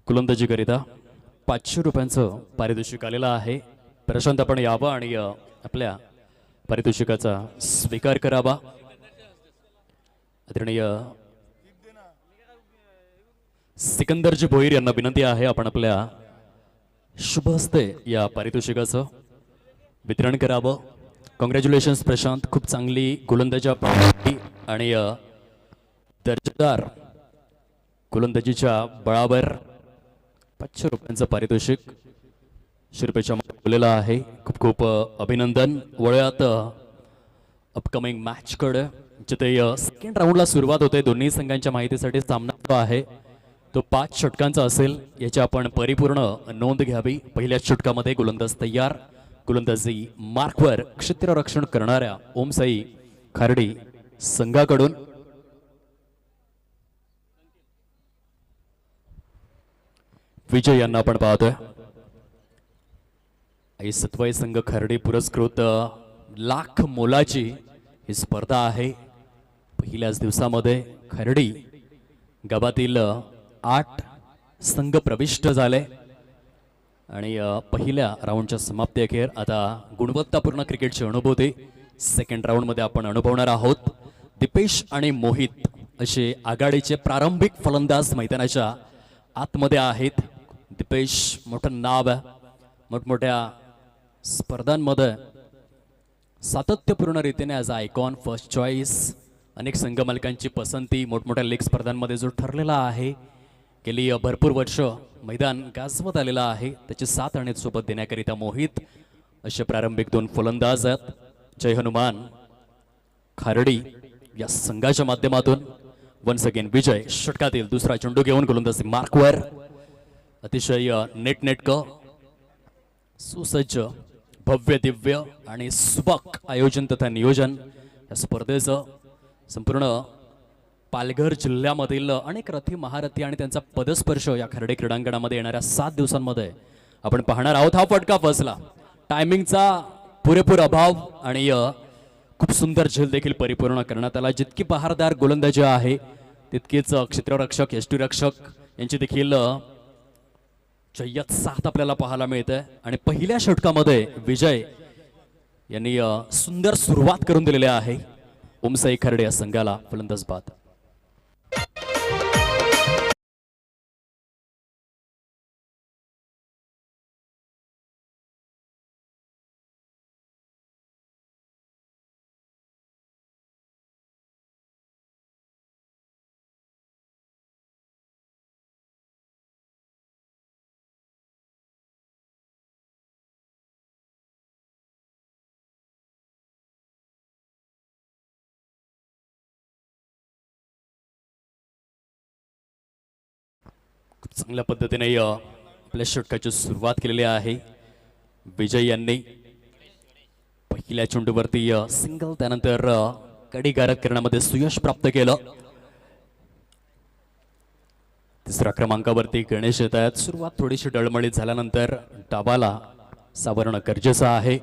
गोलंदाजीकरिता 500 रुपयांचं पारितोषिक आलेलं आहे. प्रशांत आपण यावं आणि आपल्या पारितोषिकाचा स्वीकार करावा. आदरणीय सिकंदरजी भोईर यांना विनंती आहे आपण आपल्या शुभ हस्ते या पारितोषिकाचं वितरण करावं. कॉंग्रॅच्युलेशन्स प्रशांत, खूप चांगली गोलंदाजी आणि दर्जेदार गोलंदाजीच्या बळावर 500 रुपयांचं पारितोषिक शिरपेच्या बोललेलं आहे. खूप खूप अभिनंदन. वळूयात अपकमिंग मॅचकडे, जिथे सेकंड राऊंडला सुरुवात होते. दोन्ही संघांच्या माहितीसाठी सामना जो आहे तो 5 षटकांचा असेल, याची आपण परिपूर्ण नोंद घ्यावी. पहिल्या षटकामध्ये गोलंदाज तयार, गोलंदाजी मार्कवर क्षेत्ररक्षण करणाऱ्या ओमसाई खार्डी संघाकडून. विजय यांना आपण पाहतोय. आई सत्वाई संघ खर्डी पुरस्कृत लाख मोलाची ही स्पर्धा आहे. पहिल्याच दिवसामध्ये खर्डी गावातील 8 संघ प्रविष्ट झाले आणि पहिल्या राऊंडच्या समाप्ती अखेर आता गुणवत्तापूर्ण क्रिकेटची अनुभूती सेकंड राऊंडमध्ये आपण अनुभवणार आहोत. दीपेश आणि मोहित असे आघाडीचे प्रारंभिक फलंदाज मैदानाच्या आतमध्ये आहेत. दीपेश मोठं नाव आहे, मोठमोठ्या स्पर्धांमध्ये सातत्यपूर्ण रीतीने ॲज आयकॉन, फर्स्ट चॉईस, अनेक संघ मालकांची पसंती, मोठमोठ्या लीग स्पर्धांमध्ये जो ठरलेला आहे, गेली भरपूर वर्ष मैदान गाजवत आलेला आहे, त्याची साथ आणि सोबत देण्याकरिता मोहित असे प्रारंभिक 2 फलंदाज आहेत. जय हनुमान खार्डी या संघाच्या माध्यमातून वन्स अगेन विजय षटकातील दुसरा चेंडू घेऊन गोलंदाजी मार्कवर. अतिशय नेटनेटकं सुसज्ज भव्य दिव्य आणि सुबक आयोजन तथा नियोजन या स्पर्धेचं संपूर्ण पालघर जिल्ह्यामधील अनेक रथी महारथी आणि त्यांचा पदस्पर्श या खर्डे क्रीडांगणामध्ये येणाऱ्या 7 दिवसांमध्ये आपण पाहणार आहोत. हा फटका फसला, टायमिंगचा पुरेपूर अभाव आणि खूप सुंदर झेल देखील परिपूर्ण करण्यात आला. जितकी बहारदार गोलंदाजी आहे तितकीच क्षेत्ररक्षक, यष्टीरक्षक यांची देखील जय्यत साथ आपल्याला पाहायला मिळते. आणि पहिल्या षटकामध्ये विजय यांनी सुंदर सुरुवात करून दिलेली आहे. ओमसाई खर्डे या संघाला फलंदाज बाद. चांगल्या पद्धतीने आपल्या षटकाची सुरुवात केलेली आहे. विजय यांनी पहिल्या चेंडूवरती सिंगल, त्यानंतर कडीगारक करण्यामध्ये सुयश प्राप्त केलं. तिसऱ्या क्रमांकावरती गणेश येत आहेत. सुरुवात थोडीशी डळमळीत झाल्यानंतर डावाला सावरणं गरजेचं आहे.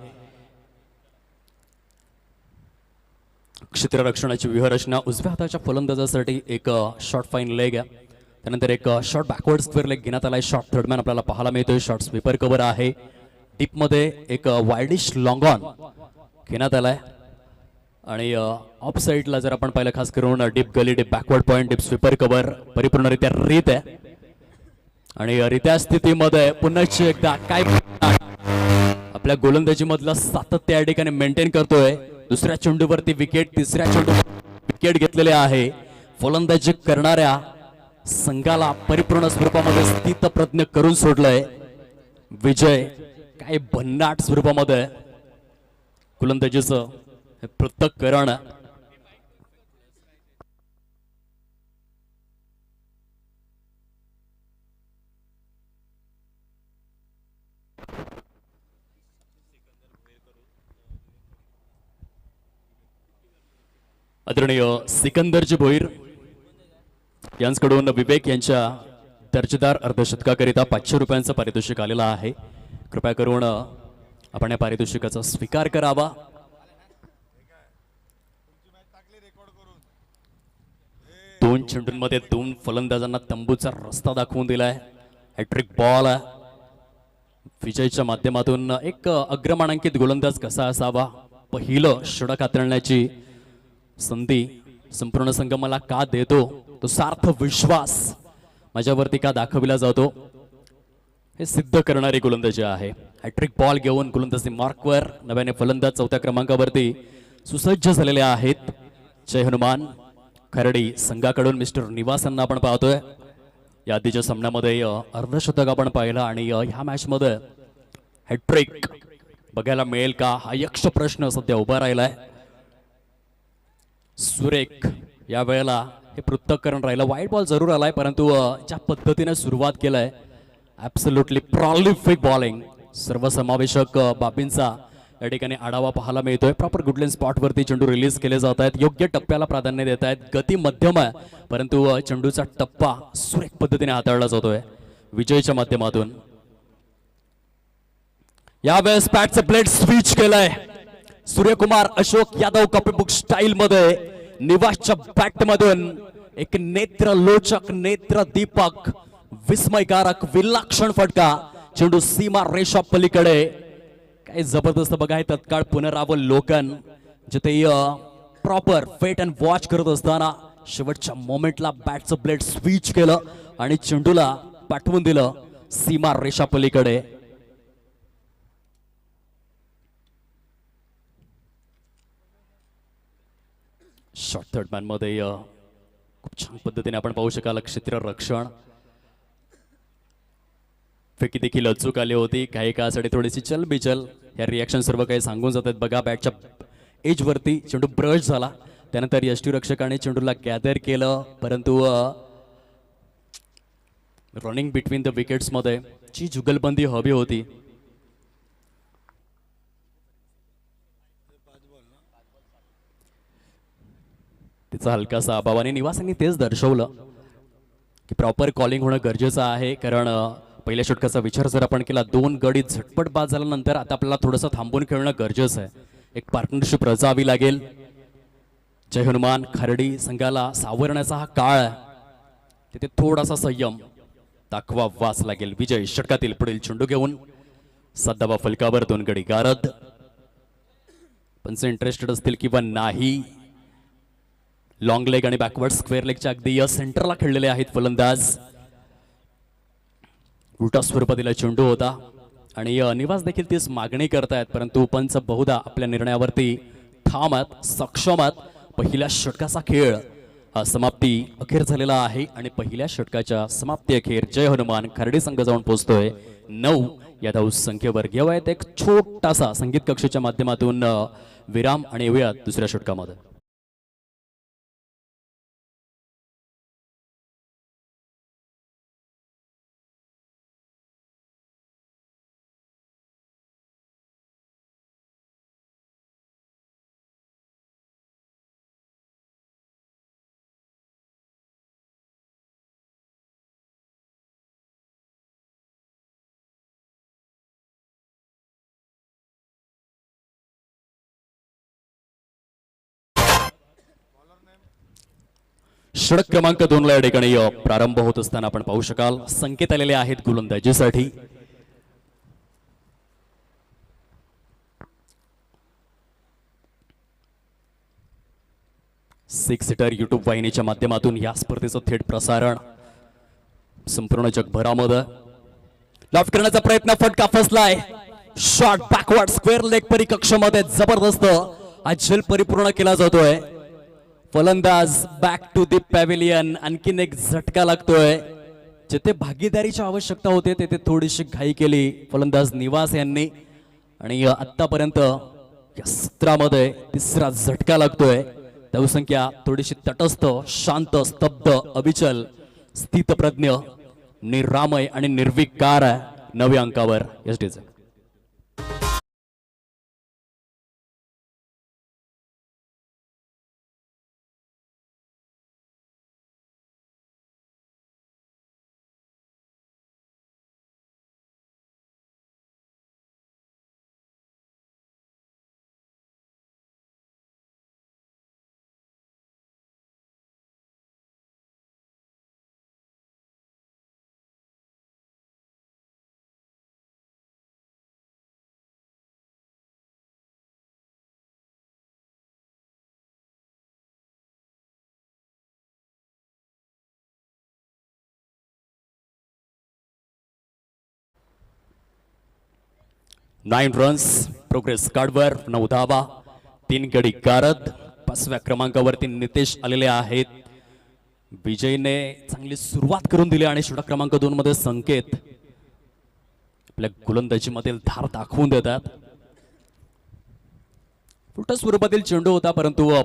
क्षेत्ररक्षणाची व्यूहरचना उजव्या हाताच्या फलंदाजासाठी एक शॉर्ट फाईन लेग आहे, त्यानंतर एक शॉर्ट बॅकवर्ड स्क्वेअर लेग घेण्यात आलाय. शॉर्ट थर्डमॅन आपल्याला पाहायला मिळतोय. शॉर्ट स्वीपर कव्हर आहे. डीपमध्ये एक वाईडिश लॉंग ऑन घेण्यात आलाय आणि ऑफ साईडला जर आपण पाहिलं खास करून deep gully, deep backward point, deep sweeper cover परिपूर्णरित्या रीत आहे. आणि रित्या स्थितीमध्ये पुन्हा एकदा काय आपल्या गोलंदाजीमधलं सातत्य या ठिकाणी मेंटेन करतोय. दुसऱ्या चेंडूवरती विकेट, तिसऱ्या चेंडू विकेट घेतलेले आहे. फलंदाजी करणाऱ्या संघाला परिपूर्ण स्वरूपामध्ये स्थितप्रज्ञ करून सोडलंय. विजय काय भन्नाट स्वरूपामध्ये गोलंदाजीचं हे पृथक्करण. आदरणीय सिकंदरजी भोईर यांच्याकडून विवेक यांच्या दर्जेदार अर्धशतकाकरिता 500 रुपयांचं पारितोषिक आलेलं आहे. कृपया करून आपण या पारितोषिकाचा स्वीकार करावा. दोन चेंडूंमध्ये दोन फलंदाजांना तंबूचा रस्ता दाखवून दिलाय. हॅट्रिक बॉल विजयच्या माध्यमातून एक अग्रमानांकित गोलंदाज कसा असावा, पहिलं षटक हाताळण्याची संधी संपूर्ण संघ मला का देतो, तो सार्थ विश्वास माझ्यावरती का दाखविला जातो, हे सिद्ध करणारी गोलंदाजी आहे. हॅट्रिक बॉल घेऊन गोलंदाजी मार्कवर नव्याने फलंदाज चौथ्या क्रमांकावरती सुसज्ज झालेले आहेत. जय हनुमान खर्डी संघाकडून मिस्टर निवास यांना आपण पाहतोय. या आधीच्या सामन्यामध्ये अर्धशतक आपण पाहिलं आणि ह्या मॅच मध्ये हॅट्रिक बघायला मिळेल का, हा यक्ष प्रश्न सध्या उभा राहिलाय. सुरेख या वेळेला हे पृथक्करण राहिलं. वाईट बॉल जरूर आलाय, परंतु ज्या पद्धतीने सुरुवात केलाय, ॲब्सोल्युटली प्रॉलिफिक बॉलिंग, सर्वसमावेशक बाबींचा या ठिकाणी आढावा पाहायला मिळतोय. प्रॉपर गुडलेन स्पॉटवरती चेंडू रिलीज केले जात आहेत, योग्य टप्प्याला प्राधान्य देत आहेत. गती मध्यम आहे, परंतु चेंडूचा टप्पा सुरेख पद्धतीने हाताळला जातोय विजयच्या माध्यमातून. यावेळेस पॅटचं ब्लेड स्विच केलंय सूर्यकुमार अशोक यादव. कॉपीबुक स्टाईल मध्ये निवासच्या बॅट मधून एक नेत्रलोचक, नेत्रदीपक, विस्मयकारक, विलक्षण फटका. चेंडू सीमा रेषा पलीकडे. काय जबरदस्त बघा हे तत्काळ पुनरावलोकन, जिथे प्रॉपर वेट अँड वॉच करत असताना शेवटच्या मोमेंटला बॅटचं ब्लेड स्विच केलं आणि चेंडूला पाठवून दिलं सीमा रेषा पलीकडे. शॉर्ट थर्ड मॅन मध्ये खूप छान पद्धतीने आपण पाहू शकाल क्षेत्र रक्षण. फेकी देखील अचूक आली होती. काही काळासाठी थोडीशी चलबिचल, या रिॲक्शन सर्व काही सांगून जातात. बघा बॅटच्या एज वरती चेंडू ब्रश झाला, त्यानंतर यष्टीरक्षकाने चेंडूला गॅदर केलं, परंतु रनिंग बिटवीन द विकेट्स मध्ये जी जुगलबंदी हवी होती तिचा हलकासा अभाव, आणि निवासांनी तेच दर्शवलं की प्रॉपर कॉलिंग होणं गरजेचं आहे. कारण पहिल्या षटकाचा विचार जर आपण केला, 2 गडी झटपट बाद झाल्यानंतर आता आपल्याला थोडंसं थांबून खेळणं गरजेचं आहे. एक पार्टनरशिप रचावी लागेल. जय हनुमान खर्डी संघाला सावरण्याचा हा काळ आहे, तिथे थोडासा संयम दाखवावाच लागेल. विजय षटकातील पुढील चेंडू घेऊन 7 धावा फलकावर 2 गडी गारद. पंच इंटरेस्टेड असतील किंवा नाही. लॉंग लेग आणि बॅकवर्ड स्क्वेअर लेगच्या अगदी सेंटरला खेळलेले आहेत फलंदाज. उलटा स्वरूपातील चेंडू होता आणि निवास देखील तीच मागणी करतायत, परंतु पंच बहुधा आपल्या निर्णयावरती ठाम आहेत, सक्षम आहेत. पहिल्या षटकाचा खेळ समाप्ती अखेर झालेला आहे आणि पहिल्या षटकाच्या समाप्ती अखेर जय हनुमान खर्डी संघ जाऊन पोहोचतोय 9 या धाव संख्येवर. घेऊयात एक छोटासा संगीत कक्षेच्या माध्यमातून विराम आणि येऊयात दुसऱ्या षटकामध्ये. षटक क्रमांक 2 ला या ठिकाणी प्रारंभ होत असताना आपण पाहू शकाल संकेत आलेले आहेत गोलंदाजीसाठी. सिक्स सीटर युट्यूब वाहिनीच्या माध्यमातून या स्पर्धेचं थेट प्रसारण संपूर्ण जगभरामध्ये. लॉफ्ट करण्याचा प्रयत्न, फटका फसलाय. शॉट बॅकवर्ड स्क्वेअर लेग परिकक्षामध्ये जबरदस्त हा झेल परिपूर्ण केला जातोय. फलंदाज बॅक टू दी पॅव्हिलियन. आणखीन एक झटका लागतोय. जिथे भागीदारीची आवश्यकता होते तेथे थोडीशी घाई केली फलंदाज निवास यांनी आणि आतापर्यंत या सत्रामध्ये तिसरा झटका लागतोय. धावसंख्या थोडीशी तटस्थ, शांत, स्तब्ध, अविचल, स्थितप्रज्ञ, निरामय आणि निर्विकार 9व्या अंकावर एसटीचं. 9 रन्स प्रोग्रेस कार्डवर 9 धावा 3 गडी गारद 5व्या क्रमांकावरती नितेश आलेले आहेत. विजयने चांगली सुरुवात करून दिली आणि षटक क्रमांक 2 मध्ये संकेत आपल्या गोलंदाजीमधील धार दाखवून देतात. छोट्या स्वरूपातील चेंडू होता परंतु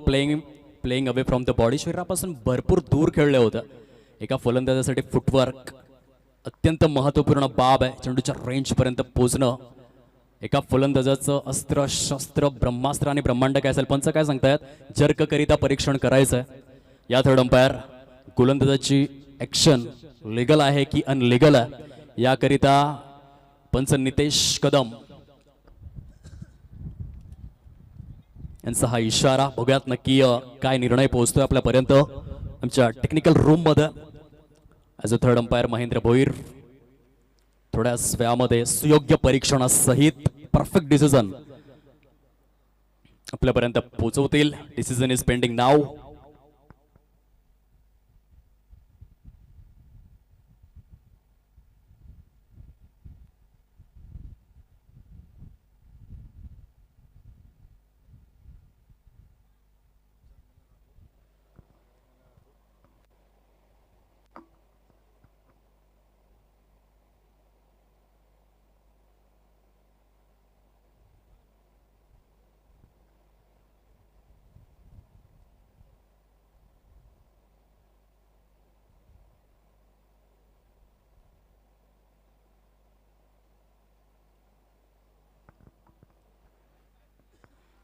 playing away from the body शरीरापासून भरपूर दूर खेळलं होतं. एका फलंदाजासाठी फुटवर्क अत्यंत महत्त्वपूर्ण बाब आहे. चेंडूच्या रेंज पर्यंत पोहोचणं एका फलंदाजाचं अस्त्र शस्त्र ब्रह्मास्त्र आणि ब्रह्मांड काय असेल पंच काय सांगतायत. जर्ककरिता परीक्षण करायचं आहे. या थर्ड अंपायर गोलंदाजाची ऍक्शन लिगल आहे की अनलिगल आहे याकरिता पंच नितेश कदम यांचा हा इशारा. बघूयात नक्की काय निर्णय पोहोचतोय आपल्यापर्यंत आमच्या टेक्निकल रूम मध्ये. As a third umpire Mahendra Bhoir थोड्याच वेळामध्ये सुयोग्य परीक्षणासहित परफेक्ट डिसिजन आपल्यापर्यंत पोहोचवतील. Decision is pending now.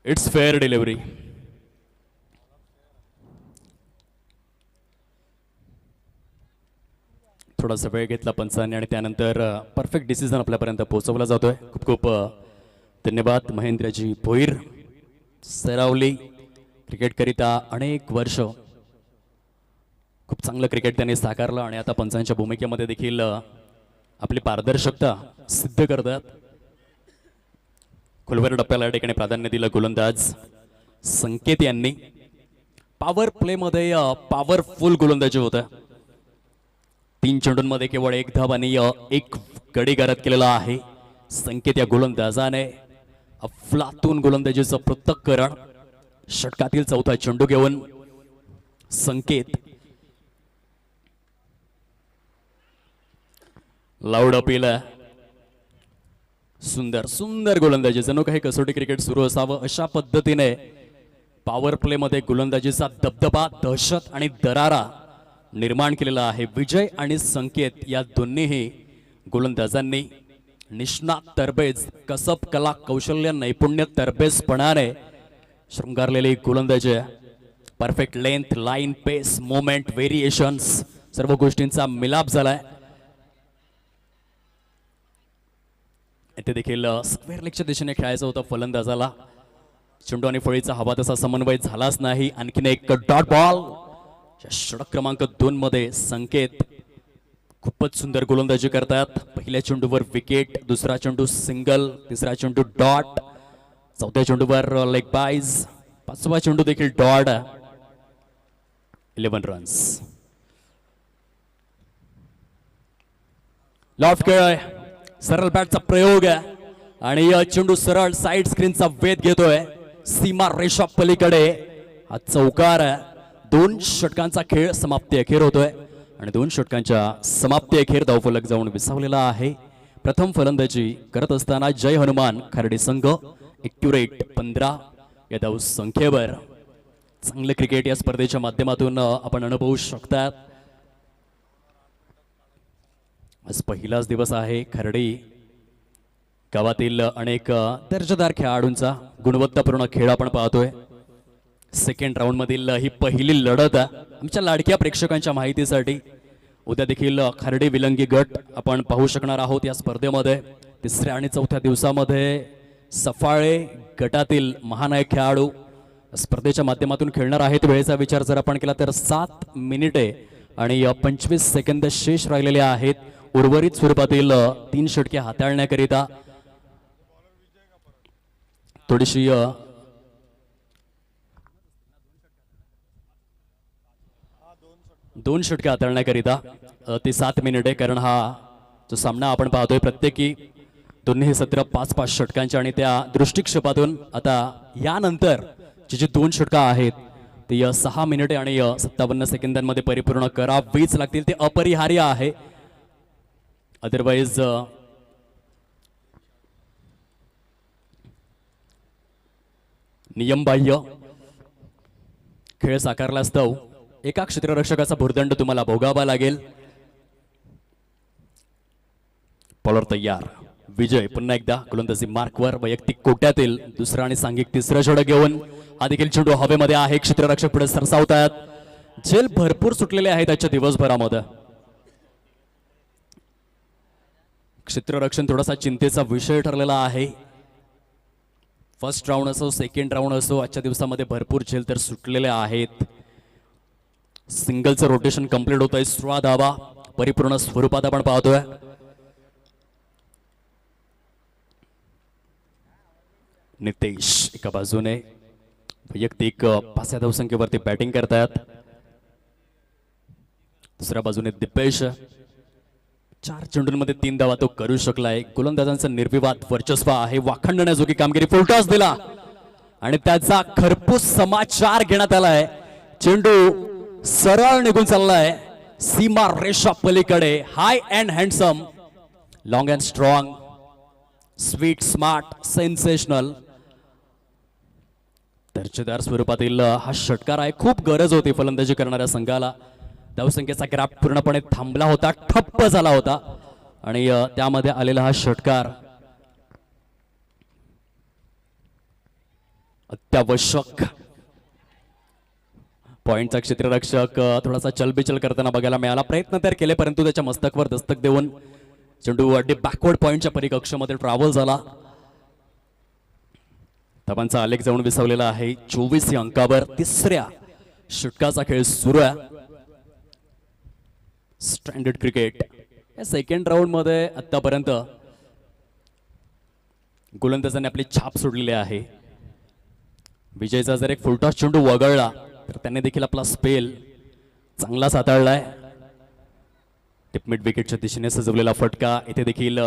It's fair delivery. थोडासा वेळ घेतला पंचांनी आणि त्यानंतर परफेक्ट डिसिजन आपल्यापर्यंत पोहोचवला जातोय. खूप खूप धन्यवाद महेंद्रजी भोईर. सरावली क्रिकेटकरिता अनेक वर्ष खूप चांगलं क्रिकेट त्यांनी साकारलं आणि आता पंचांच्या भूमिकेमध्ये देखील आपली पारदर्शकता सिद्ध करतात. खुलवर टप्प्याला या ठिकाणी प्राधान्य दिलं गोलंदाज संकेत यांनी. पॉवर प्ले मध्ये पॉवरफुल गोलंदाजी होतं. 3 चेंडूंमध्ये केवळ 1 धाव आणि 1 गडी गारद केलेला आहे संकेत या गोलंदाजाने. अफलातून गोलंदाजीचं पृथक्करण. षटकातील 4था चेंडू घेऊन संकेत लाऊड अपील. सुंदर सुंदर गोलंदाजी. जणू काही कसोटी क्रिकेट सुरू असावं अशा पद्धतीने पॉवर प्ले मध्ये गोलंदाजीचा दबदबा दहशत आणि दरारा निर्माण केलेला आहे. विजय आणि संकेत या दोन्हीही गोलंदाजांनी निष्णात तरबेज कसब कला कौशल्य नैपुण्य तरबेजपणाने शृंगारलेली गोलंदाजी. परफेक्ट लेंथ लाईन पेस मोमेंट व्हेरिएशन्स सर्व गोष्टींचा मिलाप झालाय. इथे देखील स्क्वेअर लेगच्या दिशेने खेळायचं होतं फलंदाजाला. चेंडू आणि फळीचा हवा तसा समन्वय झालाच नाही. आणखीन एक डॉट बॉल. षटक क्रमांक 2 मध्ये संकेत खूपच सुंदर गोलंदाजी करतात. पहिल्या चेंडूवर विकेट, दुसरा चेंडू सिंगल, तिसरा चेंडू डॉट, चौथ्या चेंडूवर लेग बाईज, 5वा चेंडू देखील डॉट. 11 रन्स. लॉफ्ट खेळ सरळ बॅटचा प्रयोग आहे आणि चेंडू सरळ साइड स्क्रीनचा वेध घेतोय. सीमा रेषा पलीकडे हा चौकार आहे. 2 षटकांचा खेळ समाप्ती अखेर होतोय आणि 2 षटकांच्या समाप्ती अखेर धावफलक जाऊन विसावलेला आहे. प्रथम फलंदाजी करत असताना जय हनुमान खर्डी संघ एक्युरेट 15 या धाव संख्येवर. चांगलं क्रिकेट या स्पर्धेच्या माध्यमातून आपण अनुभवू शकतात. आज पहिलाच दिवस आहे. खर्डी गावातील अनेक दर्जेदार खेळाडूंचा गुणवत्तापूर्ण खेळ आपण पाहतोय. सेकंड राऊंड मधील ही पहिली लढत आहे. आमच्या लाडक्या प्रेक्षकांच्या माहितीसाठी उद्या देखील खर्डी विलंगी गट आपण पाहू शकणार आहोत या स्पर्धेमध्ये. 3ऱ्या आणि 4थ्या दिवसामध्ये सफाळे गटातील महानायक खेळाडू स्पर्धेच्या माध्यमातून खेळणार आहेत. वेळेचा विचार जर आपण केला तर 7 मिनिटे आणि 25 सेकंद शेष राहिलेले आहेत. उर्वरित स्वरूपातील 3 षटके हाताळण्याकरिता थोडीशी 2 षटके हाताळण्याकरिता ती 7 मिनिटे. कारण हा जो सामना आपण पाहतोय प्रत्येकी दोन्ही सत्र 5-5 षटकांच्या आणि त्या दृष्टिक्षेपातून आता यानंतर जी 2 षटकं आहेत ती 6 मिनिटे आणि 57 सेकंदांमध्ये परिपूर्ण करावीच लागतील. ते अपरिहार्य आहे. अदरवाईज नियमबाह्य खेळ साकारला असतो. एका क्षेत्ररक्षकाचा भुर्दंड तुम्हाला भोगावा लागेल. बॉलर तयार. विजय पुन्हा एकदा गोलंदाजी मार्कवर वैयक्तिक कोट्यातील दुसरा आणि सांघिक तिसरा षटक घेऊन हा देखील चेंडू हवेमध्ये आहे. क्षेत्ररक्षक पुढे सरसावतात. झेल भरपूर सुटलेले आहेत आजच्या दिवसभरामध्ये. क्षेत्ररक्षण थोडासा चिंतेचा विषय ठरलेला आहे. फर्स्ट राऊंड असो सेकंड राऊंड असो आजच्या दिवसामध्ये भरपूर झेल तर सुटलेले आहेत. सिंगलचं रोटेशन कंप्लीट होत आहे. 16 धावा परिपूर्ण स्वरूपात आपण पाहतोय. नितेश एका बाजूने वैयक्तिक 5 धावसंख्येवरती बॅटिंग करतात. दुसऱ्या बाजूने दिपेश 4 चेंडूंमध्ये 3 धावा तो करू शकलाय. गोलंदाजांचं निर्विवाद वर्चस्व आहे. वाखणण्याजोगी कामगिरी. फुलटॉस दिला आणि त्याचा खरपूस समाचार घेण्यात आलाय. चेंडू सरळ निघून चाललाय सीमा रेषा पलीकडे. High and handsome, long and strong, sweet, smart, sensational, दर्जेदार स्वरूपातील हा षटकार आहे. खूप गरज होती फलंदाजी करणाऱ्या संघाला. धावसंख्येचा ग्राफ पूर्णपणे थांबला होता, ठप्प झाला होता आणि त्यामध्ये आलेला हा षटकार अत्यावश्यक. पॉइंटचा क्षेत्ररक्षक थोडासा चलबिचल करताना बघायला मिळाला. प्रयत्न तर केले परंतु त्याच्या मस्तकवर दस्तक देऊन चेंडू अगदी बॅकवर्ड पॉइंटच्या परिकक्षामध्ये ट्रॅव्हल झाला. धावांचा आलेख जाऊन विसवलेला आहे. 24 या अंकावर तिसऱ्या षटकाचा खेळ सुरू आहे. स्टँडर्ड क्रिकेट या सेकंड राऊंड मध्ये आतापर्यंत गोलंदाजांनी आपली छाप सोडलेली आहे. विजयचा जर एक फुलटॉस चेंडू वगळला तर त्यांनी देखील आपला स्पेल चांगला हाताळलाय. टिपमिट विकेटच्या दिशेने सजवलेला फटका. इथे देखील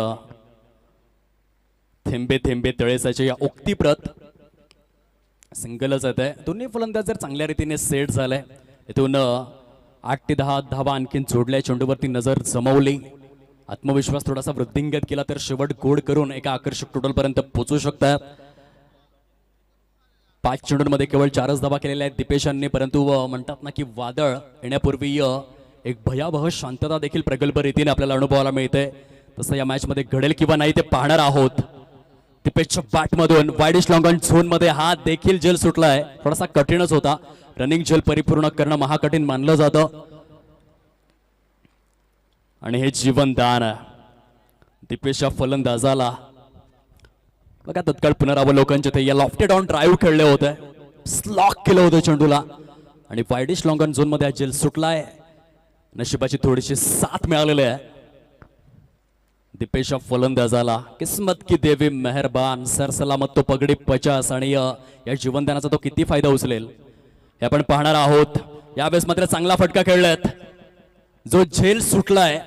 थेंबे थेंबे तळेसाचे या उक्तीप्रत सिंगलच येत आहे. दोन्ही फलंदाज जर चांगल्या रीतीने सेट झालाय. इथून 8 ते 10 धावा आणखीन जोडल्या. चेंडूवरती नजर जमवली. आत्मविश्वास थोडासा वृद्धिंगत केला तर शेवट गोड करून एका आकर्षक टोटल पर्यंत पोहोचू शकतात. 5 चेंडूंमध्ये केवळ 4च धावा केलेल्या आहेत दिपेशांनी. परंतु म्हणतात ना की वादळ येण्यापूर्वी एक भयावह शांतता देखील प्रगल्भ रीतीने आपल्याला अनुभवायला मिळते. तसं या मॅच मध्ये घडेल किंवा नाही ते पाहणार आहोत. दिपेशच्या बॅटमधून वाईडिश लॉंग ऑन झोन मध्ये हा देखील झेल सुटलाय. थोडासा कठीणच होता. रनिंग झेल परिपूर्ण करणं महाकठीण मानलं जातं आणि हे जीवनदान दिपेशच्या फलंदाजाला बघा. तत्काळ पुनरावलोकन जिथे या लॉफ्टेड ऑन ड्राईव्ह खेळले होते. स्लॉक केलं होतं चेंडूला आणि वाईडिश लॉंग ऑन झोन मध्ये हा झेल सुटलाय. नशिबाची थोडीशी साथ मिळालेली आहे दिपेशच्या फलंदाजाला. किस्मत की देवी मेहरबान, सरसलामत तो पगडी 50 आणि या जीवनदानाचा तो किती फायदा उचलेल हे आपण पाहणार आहोत. यावेळेस मात्र चांगला फटका खेळलात. जो झेल सुटलाय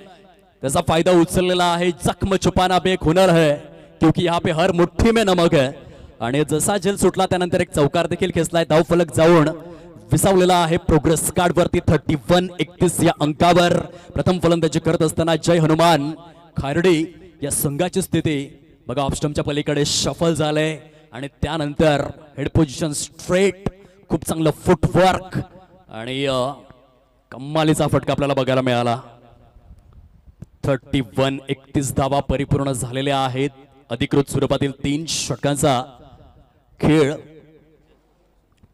त्याचा फायदा उचललेला आहे. जख्म छुपाना भी एक हुनर है क्योंकि यहाँ पे हर मुट्ठी में नमक है. आणि जसा झेल सुटला त्यानंतर एक चौकार देखील खेचलाय. धाव फलक जाऊन विसावलेला आहे प्रोग्रेस कार्ड वरती 31-31 या अंकावर. प्रथम फलंदाजी करत असताना जय हनुमान खार्डी या संघाची स्थिती बघा ऑफस्टमच्या पलीकडे शफल झालंय आणि त्यानंतर हेड पोझिशन स्ट्रेट. खूप चांगलं फुटवर्क आणि कमालीचा फटका आपल्याला बघायला मिळाला. 31-31 धावा परिपूर्ण झालेल्या आहेत. अधिकृत स्वरूपातील 3 षटकांचा खेळ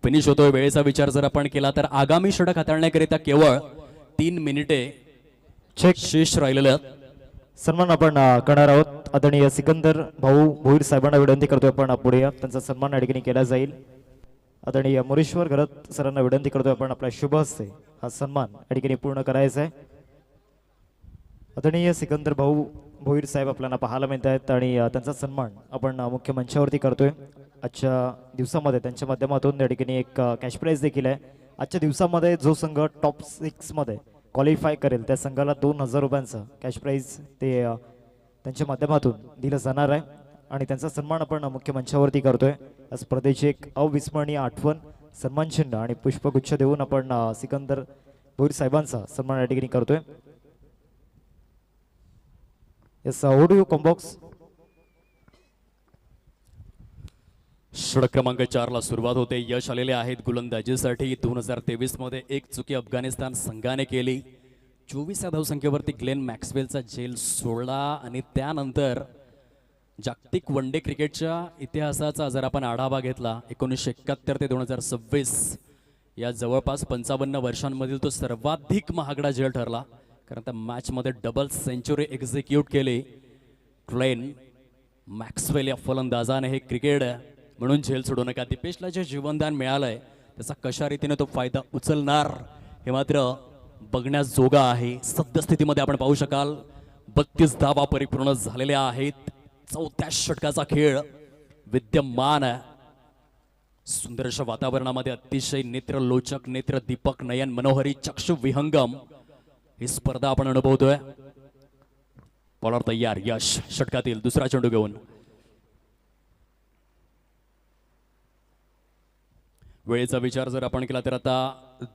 फिनिश होतोय. वेळेचा विचार जर आपण केला तर आगामी षटक हाताळण्याकरिता केवळ 3 मिनिटे शेष राहिलेले आहेत. सन्मान आपण करणार आहोत. आदरणीय सिकंदर भाऊ भोईर साहेबांना विनंती करतोय आपण पुढे त्यांचा सन्मान या ठिकाणी केला जाईल. आदरणीय मुरेश्वर घरत सरांना विनंती करतोय आपण आपल्या शुभ हस्ते हा सन्मान या ठिकाणी पूर्ण करायचा आहे. आदरणीय सिकंदर भाऊ भोईर साहेब आपल्याला पाहायला मिळत आहेत आणि त्यांचा सन्मान आपण मुख्य मंचावरती करतोय. आजच्या दिवसामध्ये त्यांच्या माध्यमातून या ठिकाणी एक कॅश प्राइज देखील आहे. आजच्या दिवसामध्ये जो संघ टॉप 6 मध्ये क्वालिफाय करेल त्या संघाला 2000 रुपयांचा कॅश प्राइज ते त्यांच्या माध्यमातून दिलं जाणार आहे आणि त्यांचा सन्मान आपण मुख्य मंचावरती करतोय. या स्पर्धेची एक अविस्मरणीय आठवण, सन्मान चिन्ह आणि पुष्पगुच्छ देऊन आपण सिकंदर भोईर साहेबांचा सन्मान या ठिकाणी करतोय. Yes, over to you combox. षटक क्रमांक 4 ला सुरुवात होते. यश आलेले आहेत गोलंदाजीसाठी. 2023 मध्ये एक चुकी अफगाणिस्तान संघाने केली. 24 या धावसंख्येवरती ग्लेन मॅक्सवेलचा झेल सोडला आणि त्यानंतर जागतिक वन डे क्रिकेटच्या इतिहासाचा जर आपण आढावा घेतला 1971 ते 2026 या जवळपास 55 वर्षांमधील तो सर्वाधिक महागडा झेल ठरला. कारण त्या मॅचमध्ये डबल सेंचुरी एक्झिक्यूट केली ग्लेन मॅक्सवेल या फलंदाजाने. हे क्रिकेट म्हणून झेल सोडू नका. दिपेशला जे जीवनदान मिळालंय त्याचा कशा रीतीने तो फायदा उचलणार हे मात्र बघण्याजोगा आहे. सद्यस्थितीमध्ये आपण पाहू शकाल 32 धावा परिपूर्ण झालेल्या आहेत. चौथ्या षटकाचा खेळ विद्यमान आहे. सुंदरशा वातावरणामध्ये अतिशय नेत्रलोचक, नेत्रदीपक, नयन मनोहरी, चक्षु विहंगम ही स्पर्धा आपण अनुभवतोय. बॉलर तयार. यश षटकातील दुसरा चेंडू घेऊन. वेळेचा विचार जर आपण केला तर आता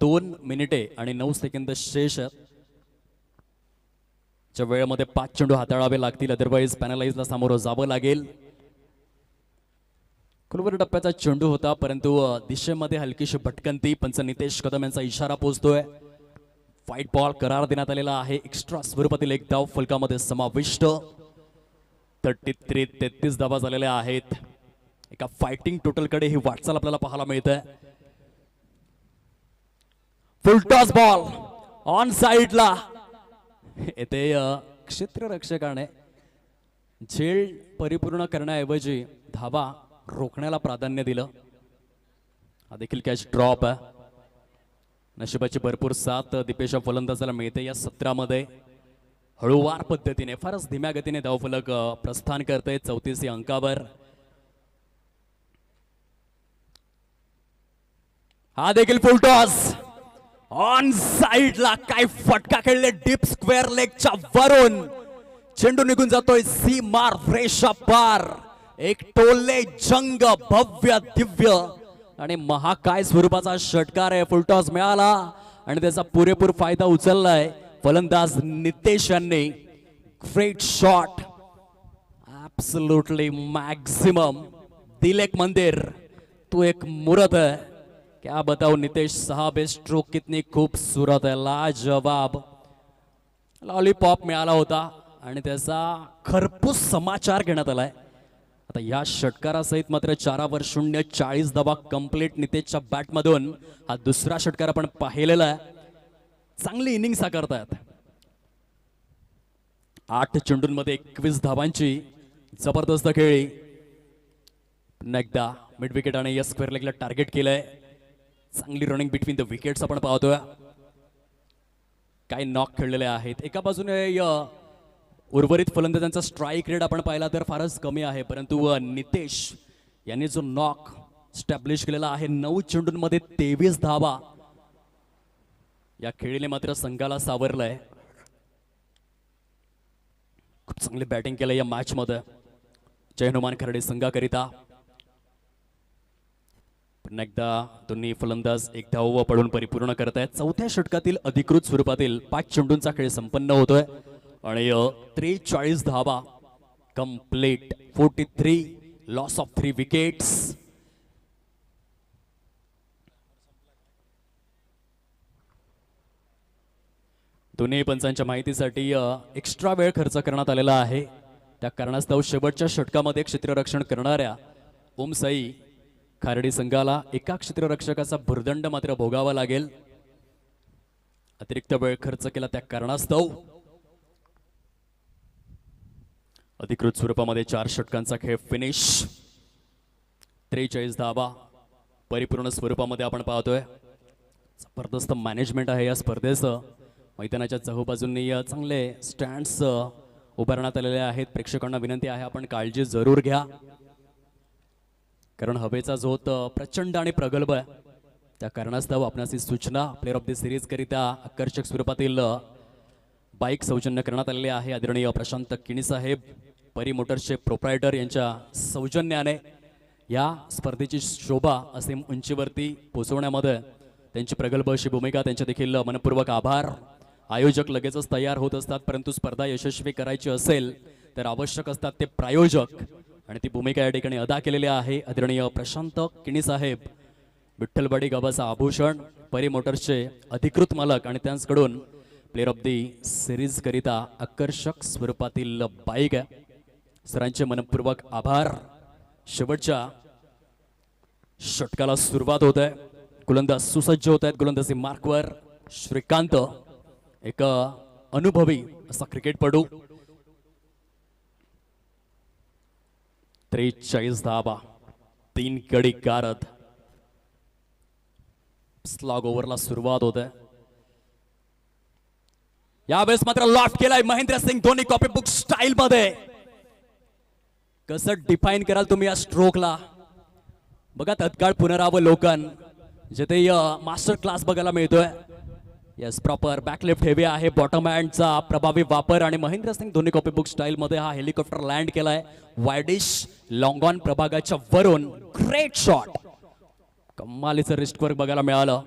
2 मिनिटे आणि 9 सेकंद शेष आहेत. च्या वेळेमध्ये 5 चेंडू हाताळावे लागतील, अदरवाईज पॅनलाइजला सामोरं जावं लागेल. कुलवर टप्प्याचा चेंडू होता परंतु दिशेमध्ये हलकीशी भटकंती. पंच नितेश कदम यांचा इशारा पोहोचतोय. व्हाईट बॉल करार देण्यात आलेला आहे. एक्स्ट्रा स्वरूपातील एक धाव फलकामध्ये समाविष्ट. 33 धावा झालेल्या आहेत. एका फायटिंग टोटलकडे ही वाटचाल आपल्याला पाहायला मिळते. फुल टॉस बॉल ऑन साइडला येथे क्षेत्ररक्षकाने झेल परिपूर्ण करण्याऐवजी धावा रोखण्याला प्राधान्य दिलं. हा देखील कॅच ड्रॉप आहे. नशिबाची भरपूर साथ दिपेश फलंदाजाला मिळते या सत्रामध्ये. हळूवार पद्धतीने, फारच धीम्या गतीने धावफलक प्रस्थान करते 34 या अंकावर. हा देखील फुल टॉस ऑन साइडला. काय फटका खेळले डीप स्क्वेअर लेगच्या वरून. चेंडू निघून जातोय सीमार रेषा पार. एक टोले जंग भव्य दिव्य आणि महाकाय स्वरूपाचा षटकार आहे. फुलटॉस मिळाला आणि त्याचा पुरेपूर फायदा उचललाय फलंदाज नितेश यांनी. Great shot, absolutely maximum. दिल एक मंदिर तू एक मूर्त है. क्या बताओ नितेश साहब, स्ट्रोक कितनी खूबसूरत है, लाजवाब. लॉलीपॉप मिळाला होता आणि त्याचा खरपूस समाचार घेण्यात आलाय. आता या षटकारासहित मात्र 4/0 40 धावा कंप्लीट नितेशच्या बॅटमधून. हा दुसरा षटकार आपण पाहिलेला आहे. चांगली इनिंग साकारतायत. 8 चेंडूंमध्ये 21 धावांची जबरदस्त खेळी. पुन्हा एकदा मिड विकेट आणि या स्क्वेअर लेगला टार्गेट केलंय. चांगली रनिंग बिटवीन द विकेट्स आपण पाहतोय. काही नॉक खेळलेले आहेत. एका बाजूने उर्वरित फलंदाजांचा स्ट्राईक रेट आपण पाहिला तर फारच कमी आहे, परंतु नितेश यांनी जो नॉक स्टॅब्लिश केलेला आहे 9 चेंडूंमध्ये 23 धावा या खेळीने मात्र संघाला सावरलंय. खूप चांगली बॅटिंग केलं या मॅच मध्ये जय हनुमान खर्डे संघाकरिता. पुन्हा एकदा दोन्ही फलंदाज एक धाव पडून परिपूर्ण करत आहेत. चौथ्या षटकातील अधिकृत स्वरूपातील 5 चेंडूंचा खेळ संपन्न होतोय आणि 43 धावा कंप्लीट. 43 loss of 3 wickets. दोन्ही पंचांच्या माहितीसाठी एक्स्ट्रा वेळ खर्च करण्यात आलेला आहे. त्या कारणास्तव शेवटच्या षटकामध्ये क्षेत्ररक्षण करणाऱ्या ओमसाई खार्डी संघाला एका क्षेत्ररक्षकाचा भुर्दंड मात्र भोगावा लागेल. अतिरिक्त वेळ खर्च केला त्या कारणास्तव. अधिकृत स्वरूपामध्ये 4 षटकांचा खेळ फिनिश. 43 धावा परिपूर्ण स्वरूपामध्ये आपण पाहतोय. जबरदस्त मॅनेजमेंट आहे या स्पर्धेचं. मैदानाच्या चहूबाजूंनी चांगले स्टँड्स उभारण्यात आलेले आहेत. प्रेक्षकांना विनंती आहे आपण काळजी जरूर घ्या, कारण हवेचा झोत प्रचंड आणि प्रगल्भ आहे. त्या कारणास्तव आपणास ही सूचना प्लेअर ऑफ द सिरीज करिता आकर्षक स्वरूपातील बाईक सौजन्य करण्यात आलेले आहे. आदरणीय प्रशांत किणी साहेब परी मोटर्सचे प्रोप्रायटर यांच्या सौजन्याने या स्पर्धेची शोभा असीम उंचीवरती पोहोचवण्यामध्ये त्यांची प्रगल्भ अशी भूमिका, त्यांचे देखील मनपूर्वक आभार. आयोजक लगेचच तयार होत असतात, परंतु स्पर्धा यशस्वी करायची असेल तर आवश्यक असतात ते प्रायोजक, आणि ती भूमिका या ठिकाणी अदा केलेली आहे. आदरणीय प्रशांत किणी साहेब विठ्ठलवाडी गावाचा आभूषण, परी मोटर्सचे अधिकृत मालक आणि त्यांच्याकडून प्लेअर ऑफ दी सिरीज करिता आकर्षक स्वरूपातील बाईक आहे. सरांचे मनपूर्वक आभार. शेवटच्या षटकाला सुरुवात होत आहे. गोलंदाज सुसज्ज होत आहेत. गोलंदाजी मार्कवर श्रीकांत, एक अनुभवी असा क्रिकेटपटू. 43 धावा, 3 गडी गारद. स्लॉग ओव्हरला सुरुवात होत आहे. यावेळेस मात्र लॉफ्ट केलाय Mahendra Singh Dhoni copy book style मध्ये. कसं डिफाईन कराल तुम्ही या स्ट्रोकला? बघा, तत्काळ पुनरावलोकन जिथे मास्टर क्लास बघायला मिळतोय. येस, प्रॉपर बॅकलिफ्ट हेवी आहे, बॉटम हँडचा प्रभावी वापर, आणि Mahendra Singh Dhoni copy book style मध्ये हा हेलिकॉप्टर लँड केलाय वायडिश लॉंग ऑन प्रभागाच्या वरून. ग्रेट शॉट, कमालीचं रिस्ट वर्क बघायला मिळालं.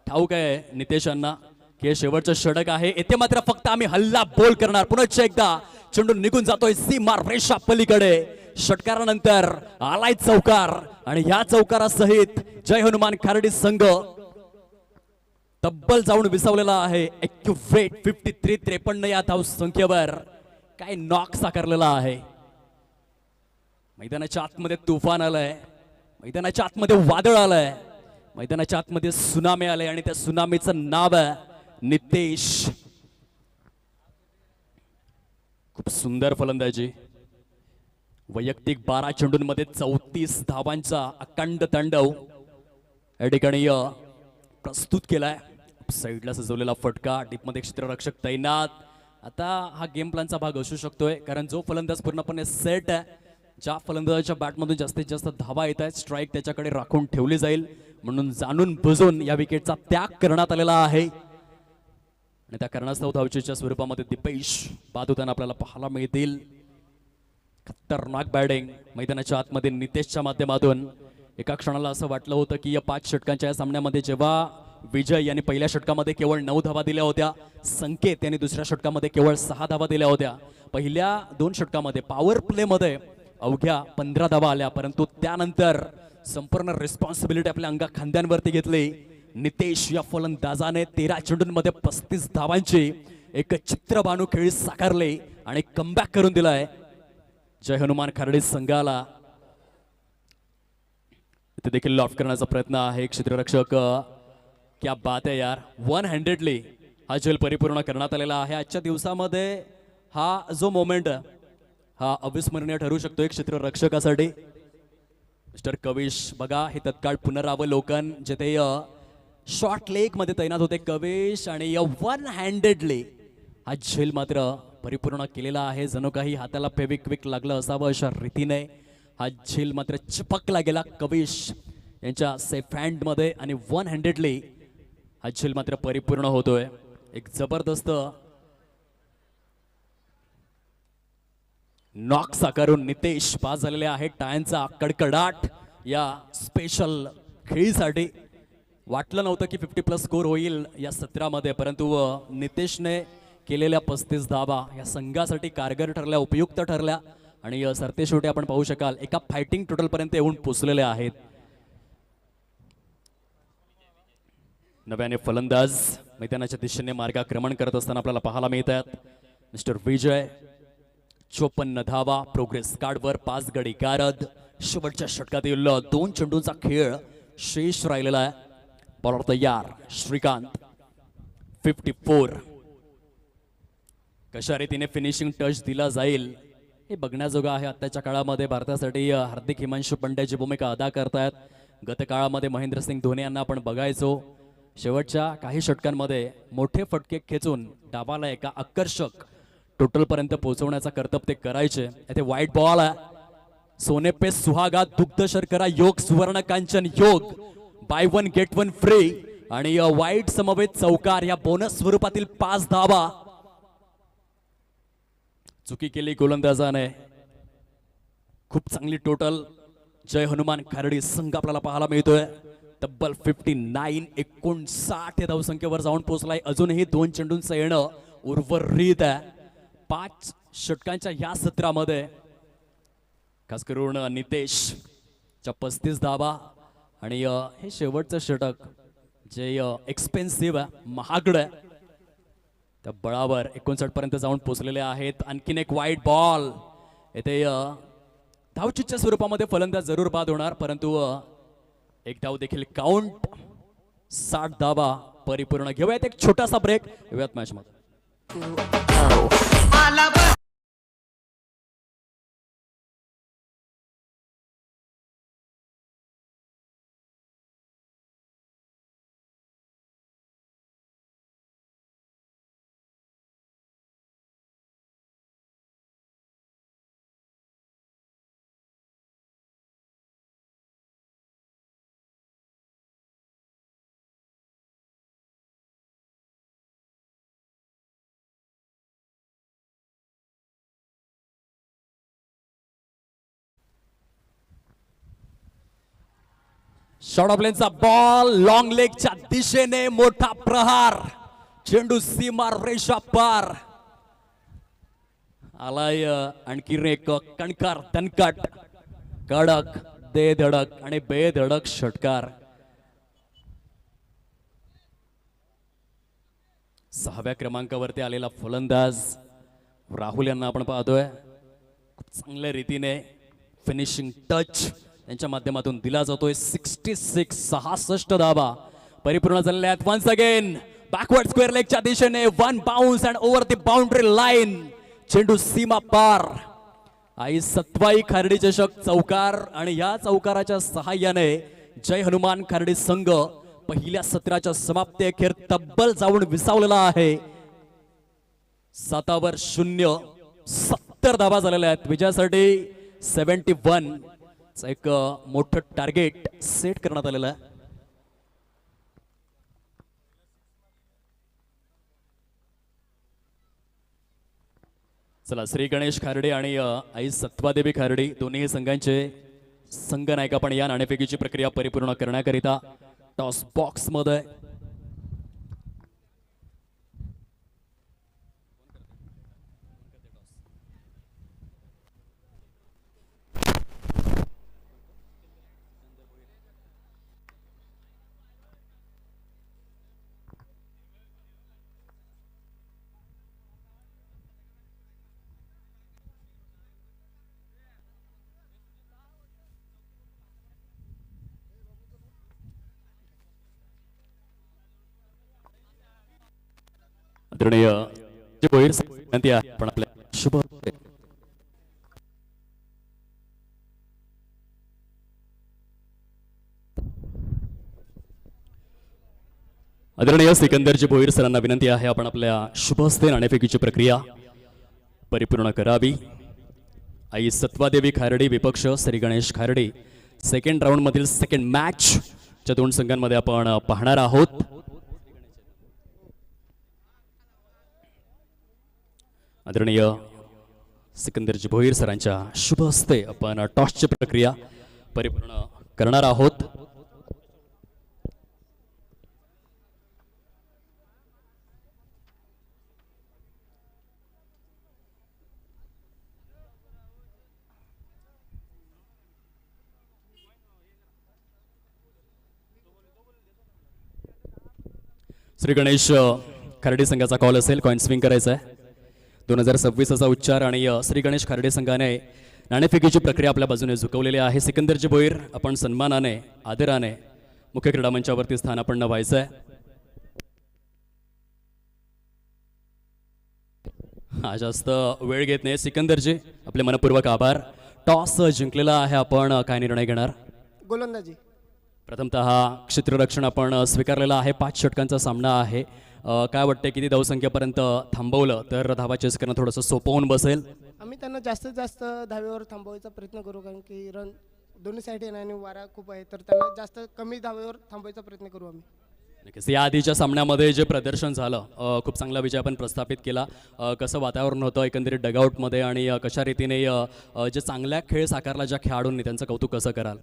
ठाऊक आहे नितेश यांना की हे शेवटचं षटक आहे. येथे मात्र फक्त आम्ही हल्ला बोल करणार. पुन्हा एकदा चेंडू निघून जातोय सीमा रेषा पलीकडे. षटकारानंतर आलाय चौकार, आणि ह्या चौकारासहित जय हनुमान खार्डी संघ तब्बल जाऊन विसावलेला आहे. एक्युरेट 53 या धाव संख्येवर काय नॉक साकारलेला आहे. मैदानाच्या आतमध्ये तुफान आलंय, मैदानाच्या आतमध्ये वादळ आलंय, मैदानाच्या आतमध्ये सुनामी आलंय, आणि त्या सुनामीचं नाव आहे नितेश. खूप सुंदर फलंदाजी. वैयक्तिक 12 चेंडूंमध्ये 34 धावांचा अखंड तांडव या ठिकाणी प्रस्तुत केलाय. साईडला सजवलेला फटका, डीपमध्ये क्षेत्ररक्षक तैनात. आता हा गेम प्लॅनचा भाग असू शकतोय, कारण जो फलंदाज पूर्णपणे सेट आहे, ज्या फलंदाजाच्या बॅटमधून जास्तीत जास्त धावा येत आहेत, स्ट्राईक त्याच्याकडे राखून ठेवली जाईल म्हणून जाणून बुजून या विकेटचा त्याग करण्यात आलेला आहे. आणि त्या कारणास्तव धावचीच्या स्वरूपामध्ये दिपेश बाद होताना आपल्याला पाहायला मिळतील. खतरनाक बॅटिंग मैदानाच्या आतमध्ये नितेशच्या माध्यमातून. एका क्षणाला असं वाटलं होतं की या 5 षटकांच्या या सामन्यामध्ये जेव्हा विजय यांनी पहिल्या षटकामध्ये केवळ 9 धावा दिल्या होत्या, संकेत यांनी दुसऱ्या षटकामध्ये केवळ 6 धावा दिल्या होत्या, पहिल्या 2 षटकामध्ये पॉवर प्ले मध्ये अवघ्या 15 धावा आल्या, परंतु त्यानंतर संपूर्ण रिस्पॉन्सिबिलिटी आपल्या अंगा खांद्यांवरती घेतली. नितेश या फलंदाजाने 13 चेंडूंमध्ये 35 धावांची एक चित्रबाणू खेळी साकारले आणि कमबॅक करून दिलाय जय हनुमान खार्डी संघाला. इथे देखील लॉफ्ट करण्याचा प्रयत्न आहे क्षेत्ररक्षक. क्या बात आहे यार, 1 हँडेडली हा झेल परिपूर्ण करण्यात आलेला आहे. आजच्या दिवसामध्ये हा जो मोमेंट हा अविस्मरणीय ठरू शकतो एक क्षेत्ररक्षकासाठी. मिस्टर कविश बघा, हे तत्काळ पुनरावलोकन जिथे शॉर्ट लेग मध्ये तैनात होते कविश, आणि 1 हँडेडली हा झेल मात्र परिपूर्ण केलेला आहे. जणू काही हाताला फेविक्विक लागलं असावं अशा रीतीने हा झेल मात्र चिपकला गेला कविश यांच्या सेफ हँड मध्ये, आणि 1 हँडेडली हा झेल मात्र परिपूर्ण होतोय. एक जबरदस्त नॉक साकारून नितेश पास झालेले आहेत. टाळ्यांचा कडकडाट या स्पेशल खेळीसाठी. वाटलं नव्हतं की 50+ स्कोर होईल या सत्रामध्ये, परंतु नितेशने केलेल्या 35 धावा या संघासाठी कारगर ठरल्या, उपयुक्त ठरल्या, आणि सरतेशेवटी आपण पाहू शकाल एका फायटिंग टोटल पर्यंत येऊन पोहोचलेले आहेत. नव्याने फलंदाज मैदानाच्या दिशेने मार्गक्रमण करत असताना आपल्याला पाहायला मिळतात. मिस्टर विजय 54 धावा, प्रोग्रेस कार्डवर 5 गडी गारद. शेवटच्या षटकातील 2 चेंडूंचा खेळ शेष राहिलेला आहे. बॉलर तयार श्रीकांत. 54 कशा रीतीने फिनिशिंग टच दिला जाईल हे बघण्याजोगं आहे. आताच्या काळामध्ये भारतासाठी हार्दिक हिमांशू पंड्याची भूमिका अदा करतायत. गत काळामध्ये महेंद्रसिंग धोनी यांना आपण बघायचो. शेवटच्या काही षटकांमध्ये मोठे फटके खेचून डावाला एका आकर्षक टोटल पर्यंत पोहोचवण्याचा कर्तव्य ते करायचे. इथे वाईट बॉल आहे. सोने पे सुहागा दुग्ध शर्करा योग सुवर्ण कांचन योग, बाय 1 गेट 1 फ्री, आणि वाईट समवेत चौकार या बोनस स्वरूपातील 5 धावा चुकी केली गोलंदाजाने. खूप चांगली टोटल जय हनुमान खारडी संघ आपल्याला पाहायला मिळतोय. तब्बल 59 या धावसंख्येवर जाऊन पोहोचलाय. अजूनही 2 चेंडूंचं येणं उर्वरित आहे. 5 षटकांच्या या सत्रामध्ये खास करून नितेशच्या 35 धावा आणि हे शेवटचं षटक जे एक्सपेन्सिव्ह आहे, महागड आहे, त्या बळावर 59 पर्यंत जाऊन पोहोचलेले आहेत. आणखीन एक वाईट बॉल येथे धावचूकच्या स्वरूपामध्ये फलंदाज जरूर बाद होणार, परंतु एक धाव देखील काउंट. 60 धावा परिपूर्ण. घेऊयात एक छोटासा ब्रेक. येऊयात मॅच मध्ये. शॉर्ट ऑफ लेनचा बॉल लॉंग लेगच्या दिशेने मोठा प्रहार. चेंडू सीमा रेषा पार आलाय. आणखी एक कणकार दणकट कडक दे धडक आणि बेधडक षटकार. 6व्या क्रमांकावरती आलेला फलंदाज राहुल यांना आपण पाहतोय. खूप चांगल्या रीतीने फिनिशिंग टच यांच्या माध्यमातून दिला जातोय. 66 धावा परिपूर्ण झालेल्या आहेत. वन्स अगेन बॅकवर्ड स्क्वेअर लेगच्या दिशेने one bounce and over the boundary line. चेंडू सीमा पार. आई सत्वाई खारडी चषक चौकार आणि या चौकाराच्या सहाय्याने जय हनुमान खारडी संघ पहिल्या सत्राच्या समाप्ती अखेर तब्बल जाऊन विसावलेला आहे. 7वर 0. 70 धावा झालेल्या आहेत. विजयासाठी 71 एक मोठं टार्गेट सेट करण्यात आलेलं आहे. चला, श्री गणेश खारडे आणि आई सत्वादेवी खारडी दोन्ही संघांचे संघ नायक आपण या नाणेफेकीची प्रक्रिया परिपूर्ण करण्याकरिता टॉस बॉक्स मध्ये. आदरणीय भोईर विनंती आहे पण आपल्या शुभ आदरणीय सिकंदरजी भोईर सरांना विनंती आहे आपण आपल्या शुभ हस्ते नाणेफेकीची प्रक्रिया परिपूर्ण करावी. आई सत्वादेवी खारडी विपक्ष श्री गणेश खारडी. सेकंड राऊंड मधील सेकंड मॅच च्या 2 संघांमध्ये आपण पाहणार आहोत. आदरणीय सिकंदरजी भोईर सरांच्या शुभ हस्ते आपण टॉसची प्रक्रिया परिपूर्ण करणार आहोत. श्री गणेश खारडी संघाचा कॉल असेल. कॉइन स्विंग करायचा आहे. 2026 असा उच्चार आणि श्री गणेश खारडे संघाने नाणेफेकीची प्रक्रिया आपल्या बाजूने झुकवलेली आहे. सिकंदरजी भोईर आपण सन्मानाने आदराने मुख्य क्रीडा मंचावरती स्थानापन्न व्हायचं आहे. हा जास्त वेळ घेत नाही. सिकंदरजी आपले मनपूर्वक आभार. टॉस जिंकलेला आहे आपण. काय निर्णय घेणार? गोलंदाजी. प्रथमतः क्षेत्ररक्षण आपण स्वीकारलेला आहे. 5 षटकांचा सामना आहे. काय वाटतं किती धावसंख्येपर्यंत थांबवलं तर धावा चेस करणं थोडंसं सोपं होऊन बसेल? आम्ही त्यांना जास्तीत जास्त धावेवर थांबवायचा प्रयत्न करू, कारण की रन दोन्ही साईड येणार आणि वारा खूप आहे, तर त्यांना जास्त कमी धावेवर थांबवायचा प्रयत्न करू आम्ही. नक्कीच या आधीच्या सामन्यामध्ये जे प्रदर्शन झालं खूप चांगला विजय आपण प्रस्थापित केला. कसं वातावरण होतं एकंदरीत डगआउटमध्ये आणि कशा रीतीने जे चांगल्या खेळ साकारला ज्या खेळाडूंनी त्यांचं कौतुक कसं कराल?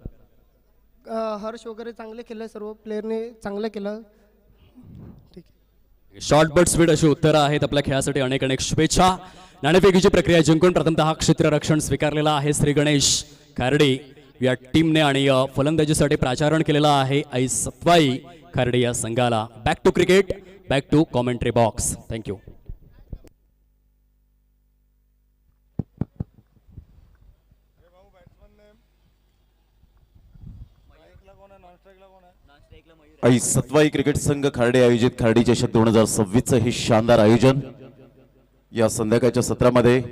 हर्ष वगैरे चांगले केलं, सर्व प्लेयरने चांगलं केलं. ठीक आहे. शॉर्ट बट स्पीड अशी उत्तरं आहेत आपल्या खेळासाठी. अनेक अनेक शुभेच्छा. नाणेफेकीची प्रक्रिया जिंकून प्रथमतः क्षेत्ररक्षण स्वीकारलेला आहे श्री गणेश खार्डे या टीमने आणि फलंदाजीसाठी प्राचारण केलेलं आहे आई सत्वाई खार्डे या संघाला. Back to cricket, back to commentary box. Thank you. Aai Satvai cricket संघ खार्डे आयोजित खार्डी चषक 2026 हे शानदार आयोजन. या संध्याकाळच्या सत्रामध्ये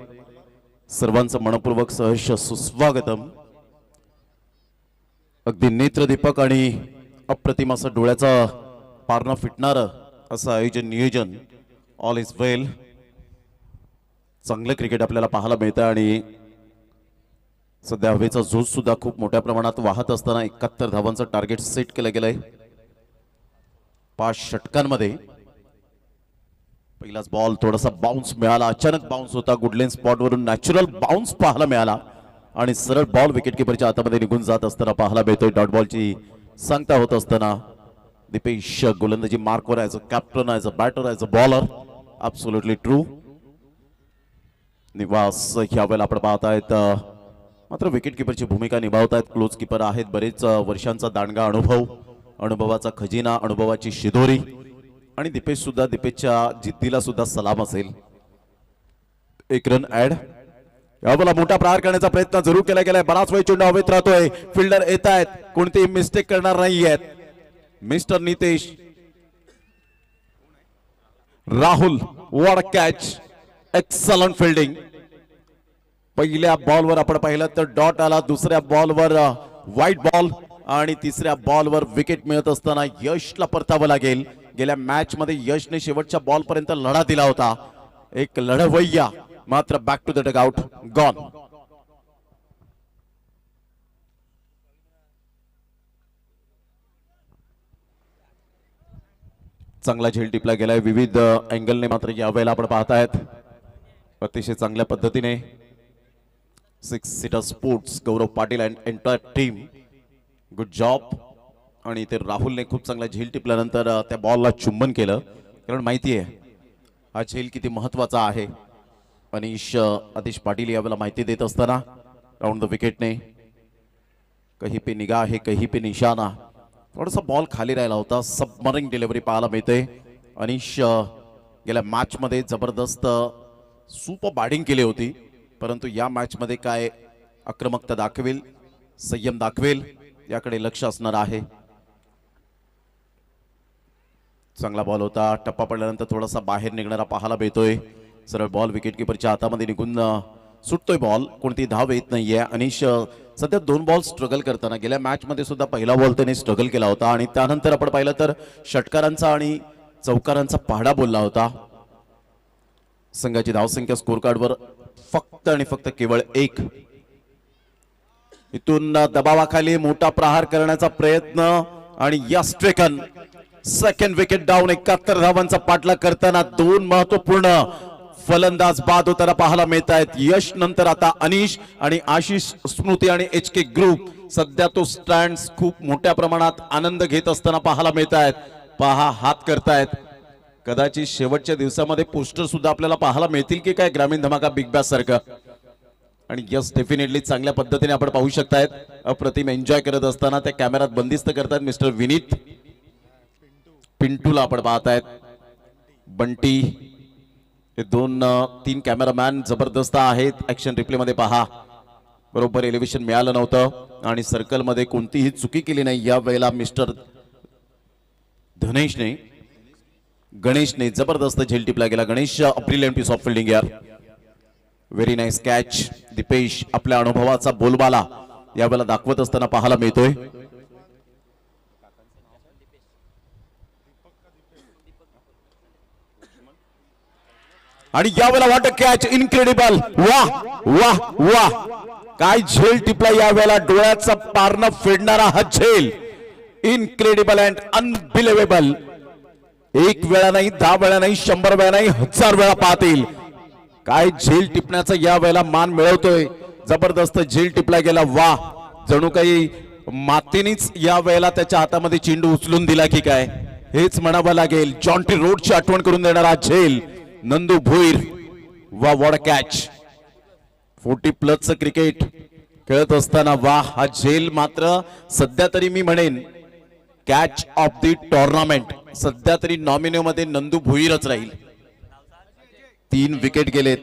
सर्वांचं मनपूर्वक सहर्ष सुस्वागतम. अगदी नेत्रदीपक आणि अप्रतिम असं डोळ्याचा पारणा फिटणारं असं आयोजन नियोजन. ऑल इज वेल. चांगलं क्रिकेट आपल्याला पाहायला मिळतं आणि सध्या हवेचा झोज सुद्धा खूप मोठ्या प्रमाणात वाहत असताना 71 धावांचं टार्गेट सेट केलं गेलंय 5 षटकांमध्ये. पहिलाच बॉल थोडासा बाउन्स मिळाला, अचानक बाउन्स होता. गुडलेन स्पॉट वरून नॅचरल बाउन्स पाहायला मिळाला आणि सरळ बॉल विकेट किपरच्या हातामध्ये निघून जात असताना पाहायला मिळतोय. डॉट बॉलची सांगता होत असताना दीपेश गोलंदाजी मार्कवर as a captain, as a batter, as a bowler. Absolutely true. Nivas यावेळेला आपण पाहतायत मात्र विकेट किपरची भूमिका निभावतायत. क्लोज किपर आहेत, बरेच वर्षांचा दांडगा अनुभव, अनुभवाचा खजिना, अनुभवाची शिदोरी. आणि दीपेश सुद्धा, दीपेशच्या जिद्दीला सुद्धा सलाम असेल. एक रन ऍड. यावेळेला मोठा प्रहार करण्याचा प्रयत्न जरूर केला गेलाय. बराच वेळ चेंडू हवेत राहतोय. फिल्डर येत आहेत, कोणतेही मिस्टेक करणार नाहीयेत. Mister Nitesh Rahul, what catch, excellent fielding. पहिल्या बॉलवर आपण पाहिलं तर डॉट आला, दुसऱ्या बॉलवर व्हाईट बॉल आणि तिसऱ्या बॉलवर विकेट मिळत असताना यशला परतावं लागेल. गेल्या मॅच मध्ये यशने शेवटच्या बॉल पर्यंत लढा दिला होता, एक लढवय्या. मात्र back to the dugout, gone. चांगला झेल टिपला गेलाय विविध अँगलने. मात्र यावेळेला आपण पाहतायत अतिशय चांगल्या पद्धतीने 6 seater sports Gaurav Patil and entire team, good job. आणि ते राहुलने खूप चांगला झेल टिपल्यानंतर त्या बॉलला चुंबन केलं, कारण माहिती आहे हा झेल किती महत्वाचा आहे. आतिश पाटील यावेळेला माहिती देत असताना राऊंड द विकेटने कहीं पे निगाह है कहीं पे निशाना. थोडासा बॉल खाली राहिला होता, सबमरिंग डिलिव्हरी पाहायला मिळते. अनिश गेल्या मॅच मध्ये जबरदस्त सुपर बॅटिंग केली होती, परंतु या मॅच मध्ये काय आक्रमकता दाखवेल, संयम दाखवेल याकडे लक्ष असणार आहे. चांगला बॉल होता, टप्पा पडल्यानंतर थोडासा बाहेर निघणारा पाहायला मिळतोय. सरळ बॉल विकेट किपरच्या हातामध्ये निघून सुटतोय बॉल, कोणती धाव येत नाहीये. अनिश सध्या 2 बॉल स्ट्रगल करताना, गेल्या मॅच मध्ये सुद्धा पहिला बॉल त्याने स्ट्रगल केला होता आणि त्यानंतर आपण पाहिलं तर षटकारांचा आणि चौकारांचा पहाडा बोलला होता. संघाची धावसंख्या स्कोर कार्डवर फक्त आणि फक्त केवळ 1. इथून दबावाखाली मोठा प्रहार करण्याचा प्रयत्न आणि yes taken. Second wicket down. 71 धावांचा पाठलाग करताना 2 महत्वपूर्ण फलंदाज बाद होताना पाहायला मिळत आहेत. यश नंतर आता अनिश आणि आशिष स्मृती आणि HK ग्रुप. सध्या तो स्टँड्स खूप मोठ्या प्रमाणात आनंद घेत असताना पाहायला मिळत आहेत. पहा हात करतायत. कदाचित शेवटच्या दिवसामध्ये पोस्टर सुद्धा आपल्याला पाहायला मिळतील की काय ग्रामीण धमाका बिग बॅस सारखं. आणि यस डेफिनेटली चांगल्या पद्धतीने आपण पाहू शकतायत अप्रतिम एन्जॉय करत असताना त्या कॅमेऱ्यात बंदिस्त करतायत मिस्टर विनीत. पिंटूला आपण पाहतायत, बंटी, हे 2-3 कॅमेरामॅन जबरदस्त आहेत. ऍक्शन रिप्ले मध्ये पहा, बरोबर एलिव्हेशन मिळालं नव्हतं आणि सर्कल मध्ये कोणतीही चुकी केली नाही. या वेळेला मिस्टर धनेशने, गणेशने जबरदस्त झेल टिपला गेला. Ganesh brilliant piece of fielding यार, व्हेरी नाईस कॅच. दीपेश आपल्या अनुभवाचा बोलबाला यावेळेला दाखवत असताना पाहायला मिळतोय. आणि यावेळेला वाट कॅच, इनक्रेडिबल. वाह वाह वाह, काय झेल टिपला यावेळेला. डोळ्याचा पारणं फेडणारा हा झेल, इनक्रेडिबल अँड अनबिलिव्हेबल. एक वेळा नाही, 10 वेळा नाही, 100 वेळा नाही, 1000 वेळा पाहतील. काय झेल टिपण्याचा या वेळेला मान मिळवतोय. जबरदस्त झेल टिपला गेला. वा, जणू काही मातीनीच या वेळेला त्याच्या हातामध्ये चेंडू उचलून दिला की काय हेच म्हणावं लागेल. जॉन्टी रोडची आठवण करून देणारा झेल नंदू भोईर. वा, वॉट अ कॅच. 40+ क्रिकेट खेळत असताना वा, हा झेल मात्र सध्या तरी मी म्हणेन कॅच ऑफ द टुर्नामेंट. सध्या तरी नॉमिनेमध्ये मध्ये नंदू भोईरच राहील. 3 विकेट गेलेत.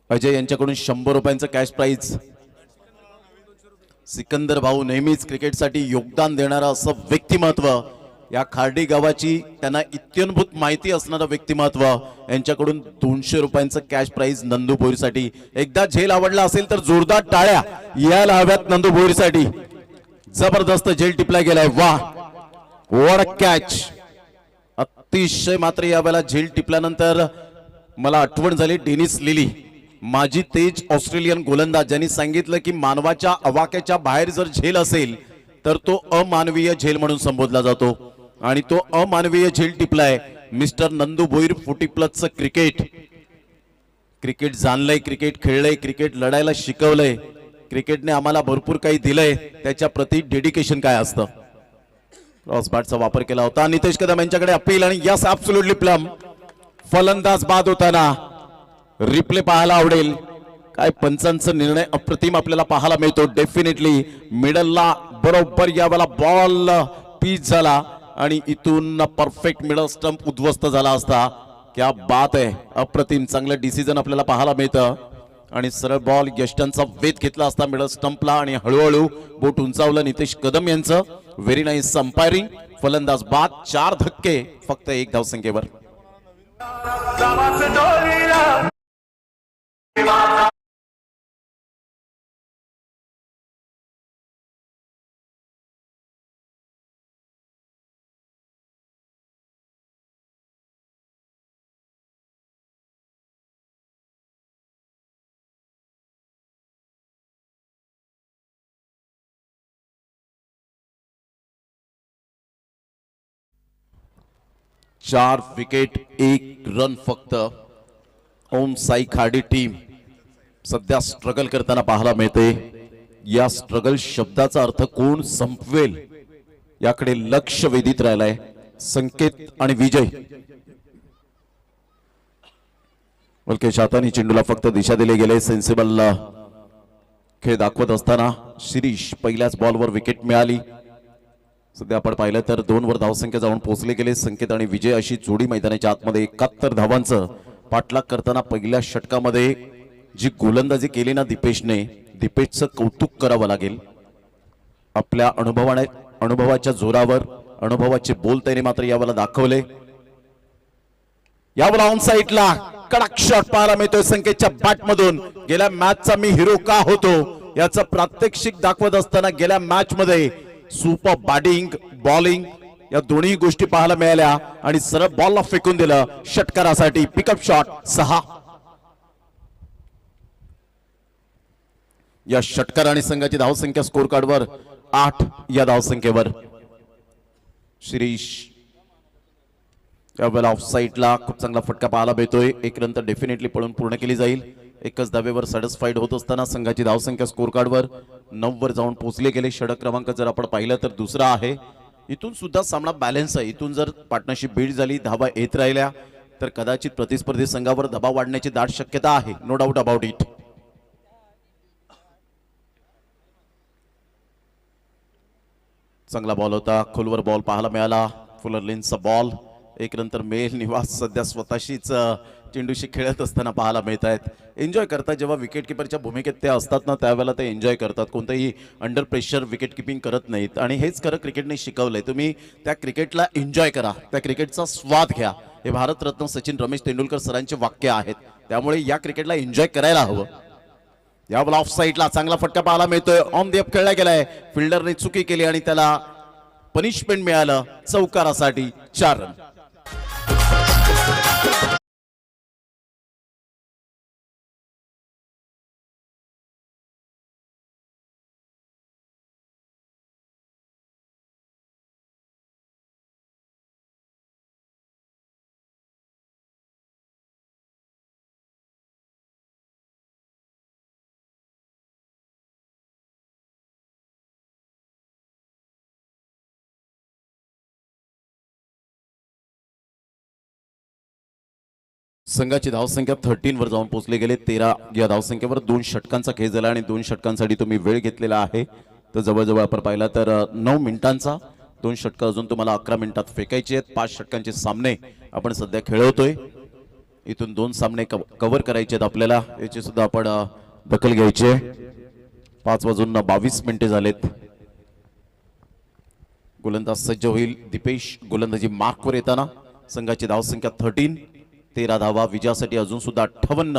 अजय यांच्याकडून 100 रुपयांचं कॅश प्राइज. सिकंदर भाऊ नेहमीच क्रिकेटसाठी योगदान देणारा असं व्यक्तिमत्व, या खार्डी गावाची त्यांना इत्युनभूत माहिती असणारं व्यक्तिमत्व, यांच्याकडून 200 रुपयांचं कॅश प्राइज नंदू भोईरसाठी. एकदा झेल आवडला असेल तर जोरदार टाळ्या यायला हव्यात नंदू भोईरसाठी. जबरदस्त झेल टिपला गेलाय. वा, व्हॉट अ कॅच. अतिशय मात्र यावेळेला झेल टिपल्यानंतर मला आठवण झाली डेनिस लिली, माजी तेज ऑस्ट्रेलियन गोलंदाज, ज्यांनी सांगितलं की मानवाच्या अवाक्याच्या बाहेर जर झेल असेल तर तो अमानवीय झेल म्हणून संबोधला जातो. आणि तो अमानवीय झेल टिपलाय mister Nandu Bhoir. 40+ cricket. Cricket जाणलंय, क्रिकेट खेळलंय, क्रिकेट लढायला शिकवलंय. क्रिकेटने आम्हाला भरपूर काही दिलंय. त्याच्या प्रति डेडिकेशन काय असतं. क्रॉस बॅटचा वापर केला होता. नितेश कदम यांच्याकडे अपील आणि यस, ऍब्सोल्युटली प्लम. फलंदाज बाद होताना रिप्ले पाहायला आवडेल. काय पंचांचा निर्णय अप्रतिम आपल्याला पाहायला मिळतो. डेफिनेटली मिडलला बरोबर यावेळेला बॉल पीच झाला आणि इथून परफेक्ट मिडल स्टंप उद्ध्वस्त झाला असता. क्या बात आहे. अप्रतिम चांगलं डिसिजन आपल्याला पाहायला मिळतं. आणि सरळ बॉल यष्टांचा वेध घेतला असता मिडल स्टंपला आणि हळूहळू बोट उंचावलं नितेश कदम यांचं. Very nice umpiring. फलंदाज बाद. 4 धक्के फक्त 1 धावसंख्येवर. चार विकेट 1 रन फक्त. ओम साई खार्डी टीम सध्या स्ट्रगल करताना पाहायला मिळते. या स्ट्रगल शब्दाचा अर्थ कोण संपवेल याकडे लक्ष वेधित राहिलाय संकेत आणि विजय. बलके हाताने चेंडूला फक्त दिशा दिली गेले. सेन्सिबल खेळ दाखवत असताना शिरीष पहिल्याच बॉलवर विकेट मिळाली. सध्या आपण पाहिलं तर 2 वर धावसंख्या जाऊन पोहोचले गेले. संकेत आणि विजय अशी जोडी मैदानाच्या आतमध्ये 71 धावांचं पाठलाग करताना पहिल्या षटकामध्ये जी गोलंदाजी केली ना दीपेशचं कौतुक करावं लागेल. आपल्या अनुभवाच्या जोरावर अनुभवाचे बोल त्याने मात्र यावेळेला दाखवले. यावेळेला ऑन साइडला कडक शॉट पाहायला मिळतोय संकेतच्या बॅट मधून. गेल्या मॅचचा मी हिरो का होतो याचं प्रात्यक्षिक दाखवत असताना गेल्या मॅच मध्ये सुपर बॅटिंग बॉलिंग या दोन्ही गोष्टी पाहायला मिळाल्या आणि सरळ बॉलला फेकून दिलं षटकारासाठी. Pickup shot 6. या षटकार आणि संघाची धावसंख्या स्कोर कार्डवर 8 या धावसंख्येवर. शिरीष यावेळेला ऑफ साइडला खूप चांगला फटका पाहायला मिळतोय. 1 रन तर डेफिनेटली पळून पूर्ण केली जाईल. एकच धावेवर सॅटिस्फाईड होत असताना संघाची धावसंख्या स्कोर कार्डवर 9 वर जाऊन पोहोचले गेले. षटक क्रमांक जर आपण पाहिलं तर दुसरा आहे. इथून सुद्धा सामना बॅलन्स आहे. इथून जर पार्टनरशिप बीट झाली, धावा येत राहिल्या तर कदाचित प्रतिस्पर्धी संघावर दबाव वाढण्याची दाट शक्यता आहे. No doubt about it. चांगला बॉल होता. खोलवर बॉल पाहायला मिळाला. फुलर लेन्सचा बॉल. 1 रन तर मेल निवास सध्या स्वतःशीच चेंडूशी खेळत असताना पाहायला मिळत आहेत. एन्जॉय करतात. जेव्हा विकेट किपरच्या भूमिकेत ते असतात ना त्यावेळेला ते एन्जॉय करतात. कोणतंही अंडर प्रेशर विकेट किपिंग करत नाहीत. आणि हेच खरं क्रिकेटने शिकवलंय. तुम्ही त्या क्रिकेटला एन्जॉय करा, त्या क्रिकेटचा स्वाद घ्या. हे भारतरत्न सचिन रमेश तेंडुलकर सरांचे वाक्य आहेत. त्यामुळे या क्रिकेटला एन्जॉय करायला हवं. यावेळेला ऑफ साइडला चांगला फटका पाहायला मिळतोय. ऑन द अप खेळला गेलाय. फिल्डरने चुकी केली आणि त्याला पनिशमेंट मिळालं चौकारासाठी. 4 रन. संघाची धावसंख्या 13 वर जाऊन पोहोचले गेले. 13 या धावसंख्येवर 2 षटकांचा खेळ झाला आणि 2 षटकांसाठी तुम्ही वेळ घेतलेला आहे. तर जवळजवळ आपण पाहिला तर 9 मिनिटांचा 2 षटकं अजून तुम्हाला 11 मिनिटात फेकायचे आहेत. 5 षटकांचे सामने आपण सध्या खेळवतोय. इथून 2 सामने कव्हर करायचे आहेत आपल्याला. याची सुद्धा आपण दखल घ्यायची आहे. 5 वाजून 22 मिनिटे झालेत. गोलंदाज सज्ज होईल. दीपेश गोलंदाजी मार्कवर येताना. संघाची धावसंख्या 13. 13 धावा. विजयासाठी अजून सुद्धा 58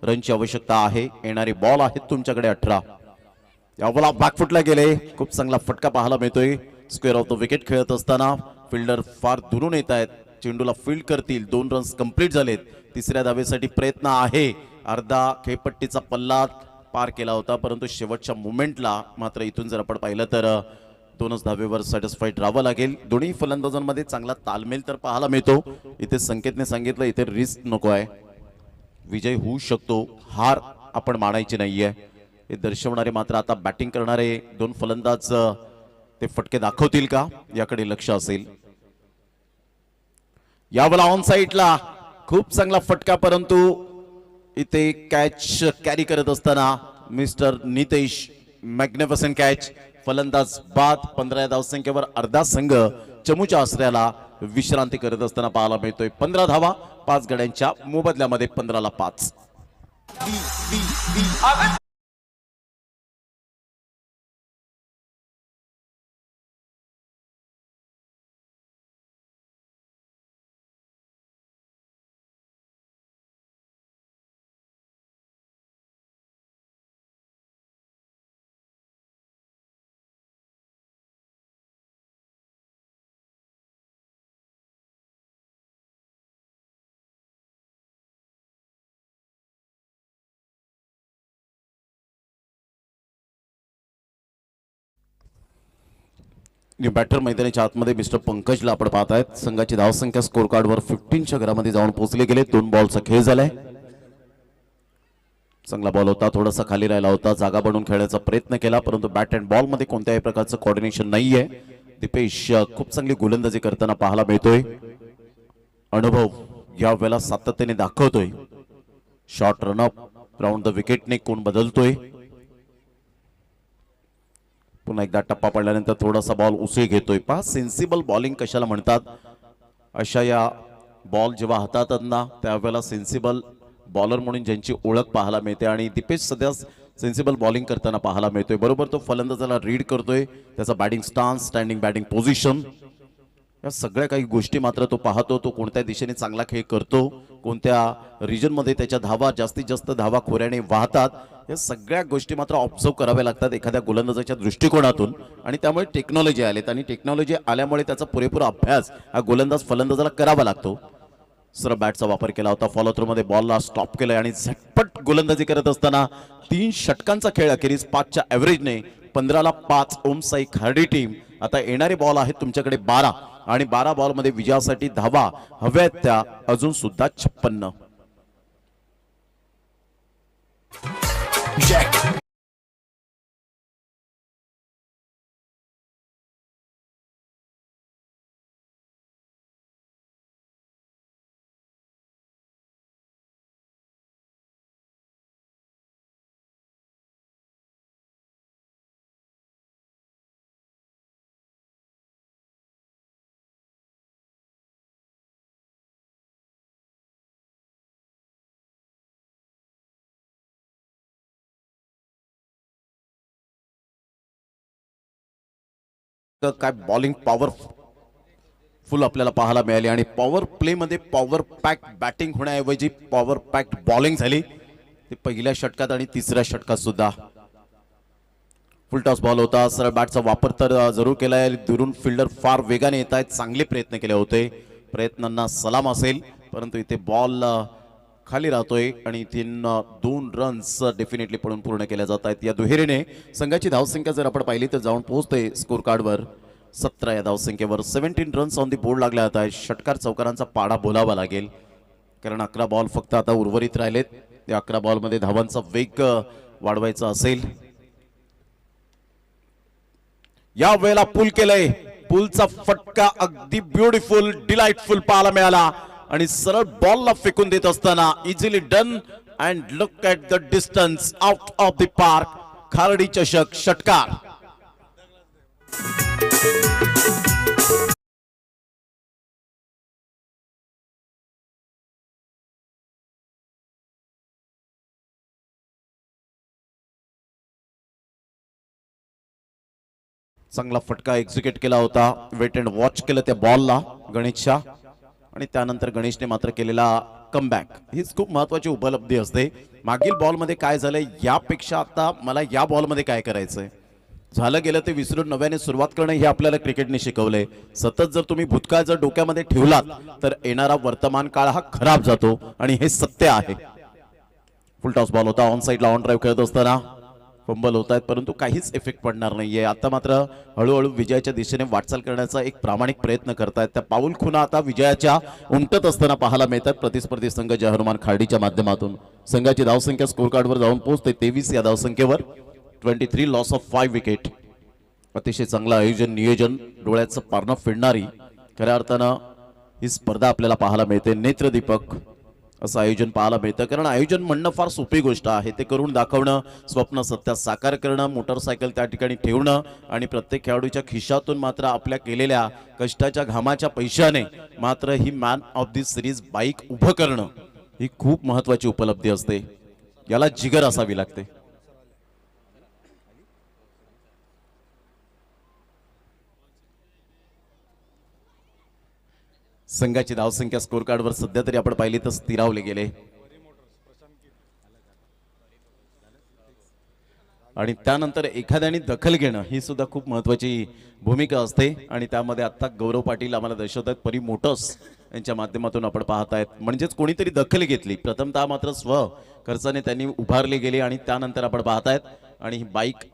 रनची आवश्यकता आहे. येणारे बॉल आहेत तुमच्याकडे 18. यावेळेला बॅकफुटला गेले. खूप चांगला फटका पाहायला मिळतोय. स्क्वेअर ऑफ द विकेट खेळत असताना फिल्डर फार दुरून येत आहेत. चेंडूला फील्ड करतील. 2 रन्स कंप्लीट झालेत. तिसऱ्या धावेसाठी प्रयत्न आहे. अर्धा खेळपट्टीचा पल्ला पार केला होता, परंतु शेवटच्या मुमेंटला मात्र इथून जर आपण पाहिलं तर 2च धावेवर सॅटिस्फाईड राहावं लागेल. दोन्ही फलंदाजांमध्ये चांगला तालमेल तर पाहायला मिळतो. इथे संकेतने सांगितलं इथे रिस्क नको आहे. विजय होऊ शकतो, हार आपण मानायची नाहीये हे दर्शवणारे मात्र आता बॅटिंग करणारे 2 फलंदाज ते फटके दाखवतील का याकडे लक्ष असेल. यावेळेला ऑन साईडला खूप चांगला फटका, परंतु इथे कॅच कॅरी करत असताना मिस्टर नितेश मॅग्निफिसंट कॅच. फलंदाज बाद. 15 धावसंख्येवर अर्धा संघ चमूच्या आसऱ्याला विश्रांती करत असताना पाहायला मिळतोय. 15 धावा 5 गड्यांच्या मोबदल्यामध्ये 15ला 5. बॅटर मैदानाच्या आतमध्ये मिस्टर पंकजला आपण पाहतायत. संघाची धावसंख्या स्कोर कार्डवर 15च्या घरामध्ये जाऊन पोहोचले गेले. 2 बॉलचा खेळ झालाय. चांगला बॉल होता, थोडासा खाली राहिला होता. जागा बनवून खेळण्याचा प्रयत्न केला, परंतु बॅट अँड बॉल मध्ये कोणत्याही प्रकारचं कोऑर्डिनेशन नाहीये. दीपेश खूप चांगली गोलंदाजी करताना पाहायला मिळतोय. अनुभव या वेळेला सातत्याने दाखवतोय. शॉर्ट रनअप राऊंड द विकेटने कोण बदलतोय. पुन्हा एकदा टप्पा पडल्यानंतर थोडासा बॉल उसळी घेतोय. पहा सेन्सिबल बॉलिंग कशाला म्हणतात. अशा या बॉल जेव्हा हातात ना त्यावेळेला सेन्सिबल बॉलर म्हणून ज्यांची ओळख पाहायला मिळते आणि दीपेश सध्या सेन्सिबल बॉलिंग करताना पाहायला मिळतोय. बरोबर तो फलंदाजाला रीड करतोय. त्याचा batting stance, standing batting position, या सगळ्या काही गोष्टी मात्र तो पाहतो. तो कोणत्या दिशेने चांगला खेळ करतो, कोणत्या रिजन मध्ये त्याच्या धावा जास्तीत जास्त धावा खोऱ्याने वाहतात, या सगळ्या गोष्टी मात्र ऑब्झर्व कराव्या लागतात एखाद्या गोलंदाजाच्या दृष्टिकोनातून. आणि त्यामुळे टेक्नॉलॉजी आलेत आणि टेक्नॉलॉजी आल्यामुळे त्याचा पुरेपूर अभ्यास हा गोलंदाज फलंदाजाला करावा लागतो. सरळ बॅटचा वापर केला होता. फॉलो थ्रू मध्ये बॉलला स्टॉप केलाय आणि झटपट गोलंदाजी करत असताना 3 षटकांचा खेळ अखेरीस 5च्या एव्हरेजने 15ला 5. ओम साई खार्डी टीम. आता येणारे बॉल आहेत तुमच्याकडे 12 आणि 12 बॉल मध्ये विजयासाठी धावा हव्यात त्या अजून सुद्धा 56. काय बॉलिंग पॉवरफुल आपल्याला पाहायला मिळाली आणि पॉवर प्ले मध्ये पॉवर पॅक बॅटिंग होण्याऐवजी पॉवर पॅक बॉलिंग झाली. ते पहिल्या षटकात आणि तिसऱ्या षटकात सुद्धा. फुल टॉस बॉल होता. सरळ बॅटचा वापर तर जरूर केलाय. दुरून फिल्डर फार वेगाने येत आहेत. चांगले प्रयत्न केले होते. प्रयत्नांना सलाम असेल, परंतु इथे बॉल खाली राहतोय आणि 2 रन्स डेफिनेटली पडून पूर्ण केल्या जात आहेत. या दुहेरीने संघाची धावसंख्या जर आपण पाहिली तर जाऊन पोहोचते स्कोर कार्डवर 17 या धावसंख्येवर. 17 रन्स ऑन दी बोर्ड लागल्या जात आहेत. षटकार चौकारांचा पाडा बोलावा लागेल, कारण 11 बॉल फक्त आता उर्वरित राहिलेत. त्या 11 बॉलमध्ये धावांचा वेग वाढवायचा असेल. या वेळेला पूल केलंय. पूलचा फटका अगदी ब्युटिफुल डिलाइटफुल पाहायला मिळाला. आणि सरळ बॉलला फेकून देत असताना easily done and look at the distance out of the park. Khardi चषक षटकार. चांगला फटका एक्झिक्यूट केला होता. वेट अँड वॉच केलं त्या बॉलला गणेशच्या आणि त्यानंतर गणेशने मात्र केलेला कमबॅक. हीच खूप महत्वाची उपलब्धी असते. मागील बॉलमध्ये काय झालंय यापेक्षा आता मला या बॉलमध्ये काय करायचंय, झालं गेलं ते विसरून नव्याने सुरुवात करणं हे आपल्याला क्रिकेटने शिकवलंय. सतत जर तुम्ही भूतकाळ जर डोक्यामध्ये ठेवलात तर येणारा वर्तमान काळ हा खराब जातो आणि हे सत्य आहे. फुल टॉस बॉल होता. ऑन साईडला ऑन ड्राईव्ह खेळत असताना फंबल होत आहेत परंतु काहीच इफेक्ट पडणार नाहीये. आता मात्र हळूहळू विजयाच्या दिशेने वाटचाल करण्याचा एक प्रामाणिक प्रयत्न करतायत. त्या पाऊल खुणा आता विजयाच्या उमटत असताना पाहायला मिळतात. प्रतिस्पर्धी संघ जय हनुमान खार्डीच्या माध्यमातून संघाची धावसंख्या स्कोर कार्डवर जाऊन पोहोचते 23 या धावसंख्येवर. 23 लॉस ऑफ 5 विकेट. अतिशय चांगलं आयोजन, नियोजन, डोळ्याचं पारणं फिरणारी खऱ्या अर्थानं ही स्पर्धा आपल्याला पाहायला मिळते. नेत्रदीपक असं आयोजन पाहायला मिळतं. कारण आयोजन म्हणणं फार सोपी गोष्ट आहे, ते करून दाखवणं, स्वप्न सत्यात साकार करणं, मोटरसायकल त्या ठिकाणी ठेवणं आणि प्रत्येक खेळाडूच्या खिशातून मात्र आपल्या केलेल्या कष्टाच्या घामाच्या पैशाने मात्र ही man of the series bike उभं करणं ही खूप महत्वाची उपलब्धी असते. याला जिगर असावी लागते. संघाची धावसंख्या स्कोर कार्डवर सध्या तरी आपण पाहिली तर स्थिरावले गेले आणि त्यानंतर एखाद्याने दखल घेणं ही सुद्धा खूप महत्वाची भूमिका असते आणि त्यामध्ये आता गौरव पाटील आम्हाला दर्शवतात परी मोटर्स यांच्या माध्यमातून आपण पाहतायत. म्हणजेच कोणीतरी दखल घेतली. प्रथमतः मात्र स्व खर्चाने त्यांनी उभारली गेली आणि त्यानंतर आपण पाहतायत आणि ही बाईक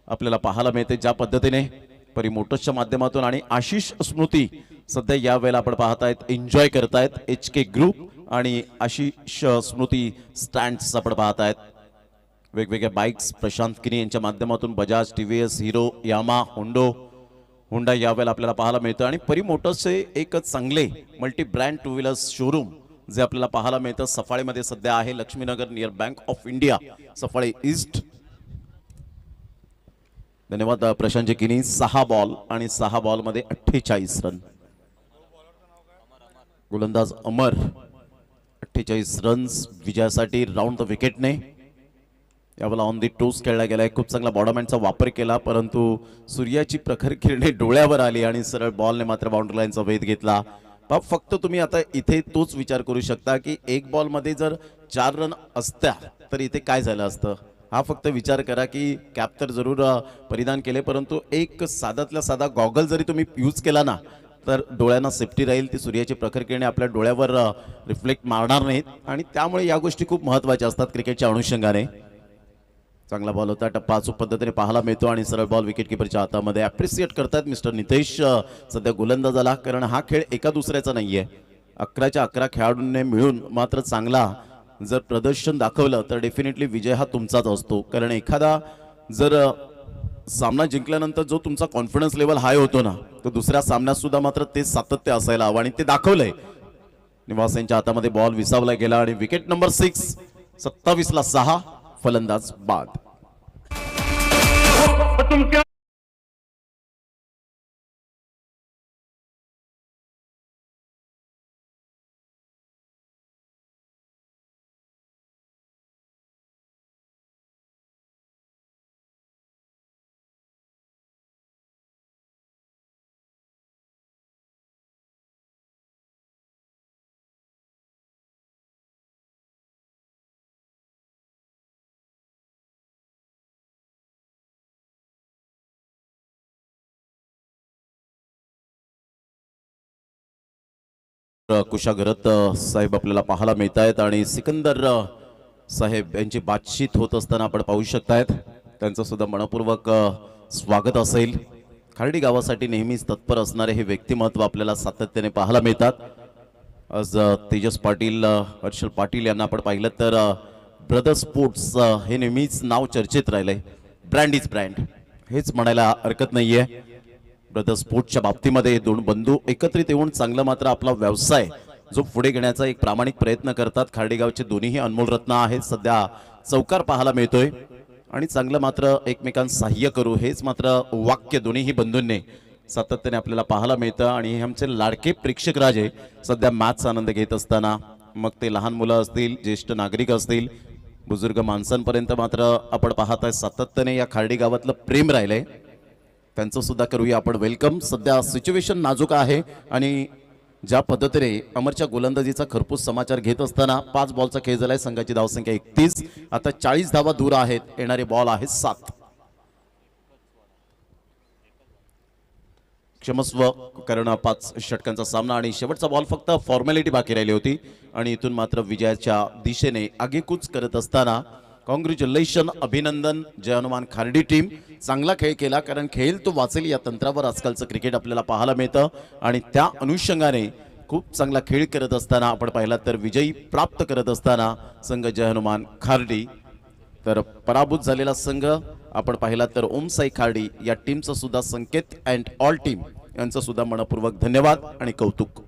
आपल्याला पाहायला मिळते ज्या पद्धतीने परी मोटर्सच्या माध्यमातून. आणि आशिष स्मृती सध्या या वेळेला आपण पाहतायत एन्जॉय करतायत. HK ग्रुप आणि आशिष स्मृती स्टँड्स आपण पाहतायत. वेगवेगळ्या बाईक्स प्रशांत किनी यांच्या माध्यमातून Bajaj, TVS, Hero, Yamaha, Honda यावेळेला आपल्याला पाहायला मिळतं. आणि परी मोटर्सचे एक चांगले multi brand two wheelers showroom जे आपल्याला पाहायला मिळतं सफाळेमध्ये सध्या आहे. Laxminagar near bank of India, Safale east. धन्यवाद प्रशांत किनी. 6 बॉल आणि 6 बॉलमध्ये 48 रन. गोलंदाज अमर 48 रन्स विजयासाठी राऊंड द विकेटने. यावेळेला ऑन दी टोस खेळला गेलाय. खूप चांगला बॉडमॅनचा वापर केला परंतु सूर्याची प्रखर किरणे डोळ्यावर आली आणि सरळ बॉलने मात्र बाउंड्री लाईनचा वेध घेतला. फक्त तुम्ही आता इथे तोच विचार करू शकता की एक बॉलमध्ये जर 4 रन असत्या तर इथे काय झालं असतं. हा फक्त विचार करा की कॅप तर जरूर परिधान केले परंतु एक साधातला साधा गॉगल जरी तुम्ही यूज केला ना तर डोळ्यांना सेफ्टी राहील. ती सूर्याची प्रखर किरणे आपल्या डोळ्यावर रिफ्लेक्ट मारणार नाहीत आणि त्यामुळे या गोष्टी खूप महत्त्वाच्या असतात क्रिकेटच्या अनुषंगाने. चांगला बॉल होता. टप्पा अचूक पद्धतीने पाहायला मिळतो आणि सरळ बॉल विकेट किपरच्या हातामध्ये. ॲप्रिशिएट करतात मिस्टर नितेश सध्या गोलंदाजाला. कारण हा खेळ एका दुसऱ्याचा नाहीये. 11च्या 11 खेळाडूंनी मिळून मात्र चांगला जर प्रदर्शन दाखवलं तर डेफिनेटली विजय हा तुमचाच असतो. कारण एखादा जर सामना जिंकल्यानंतर जो तुमचा कॉन्फिडन्स लेवल हाय होतो ना तो दुसऱ्या सामन्यात सुद्धा मात्र ते सातत्य असायला हवं आणि ते दाखवलंय. निवास यांच्या हातामध्ये बॉल विसावला गेला आणि विकेट नंबर 6. 27 ला 6. फलंदाज बाद. कुशागरत साहेब आपल्याला पाहायला मिळत आहेत आणि सिकंदर साहेब यांची बातचीत होत असताना आपण पाहू शकतायत. त्यांचं सुद्धा मनपूर्वक स्वागत असेल. खार्डी गावासाठी नेहमीच तत्पर असणारे हे व्यक्तिमत्व आपल्याला सातत्याने पाहायला मिळतात. आज तेजस पाटील, हर्षल पाटील यांना आपण पाहिलं तर ब्रदर स्पोर्ट्स हे नेहमीच नाव चर्चेत राहिलंय. ब्रँड इज ब्रँड हेच म्हणायला हरकत नाहीये. ब्रदर स्पोर्ट्सच्या बाबतीमध्ये दोन बंधू एकत्रित येऊन चांगला मात्र आपला व्यवसाय जो पुढे घेण्याचा एक प्रामाणिक प्रयत्न करतात. खार्डीगावचे दोन्हीही अनमोल रत्न आहेत. सध्या चौकार पाहायला मिळतोय आणि चांगलं मात्र एकमेकांना सहाय्य करू हेच मात्र वाक्य दोन्हीही बंधूंनी सातत्याने आपल्याला पाहायला मिळतं. आणि हे आमचे लाडके प्रेक्षक राजे सध्या मॅचचा आनंद घेत असताना, मग ते लहान मुलं असतील, ज्येष्ठ नागरिक असतील, बुजुर्ग माणसांपर्यंत मात्र आपण पाहत आहे सातत्याने या खार्डी गावातलं प्रेम राहिलंय. त्यांचं सुद्धा करूया आपण वेलकम. सध्या सिच्युएशन नाजूक आहे आणि ज्या पद्धतीने अमरच्या गोलंदाजीचा खरपूस समाचार घेत असताना 5 बॉलचा खेळ झालाय. संघाची धावसंख्या 31. आता 40 धावा दूर आहेत. येणारे बॉल आहेत 7. क्षमस्व, कारण 5 षटकांचा सामना आणि शेवटचा बॉल फक्त फॉर्मॅलिटी बाकी राहिली होती आणि इथून मात्र विजयाच्या दिशेने आगेकूच करत असताना कॉंग्रॅच्युलेशन, अभिनंदन जय हनुमान खार्डी टीम. चांगला खेळ केला, कारण खेळ तो वाचेल या तंत्रावर आजकालचं क्रिकेट आपल्याला पाहायला मिळतं आणि त्या अनुषंगाने खूप चांगला खेळ करत असताना आपण पाहिला तर विजयी प्राप्त करत असताना संघ जय हनुमान खार्डी. तर पराभूत झालेला संघ आपण पाहिला तर ओम साई खार्डी या टीमचं सुद्धा संकेत अँड ऑल टीम यांचं सुद्धा मनपूर्वक धन्यवाद आणि कौतुक.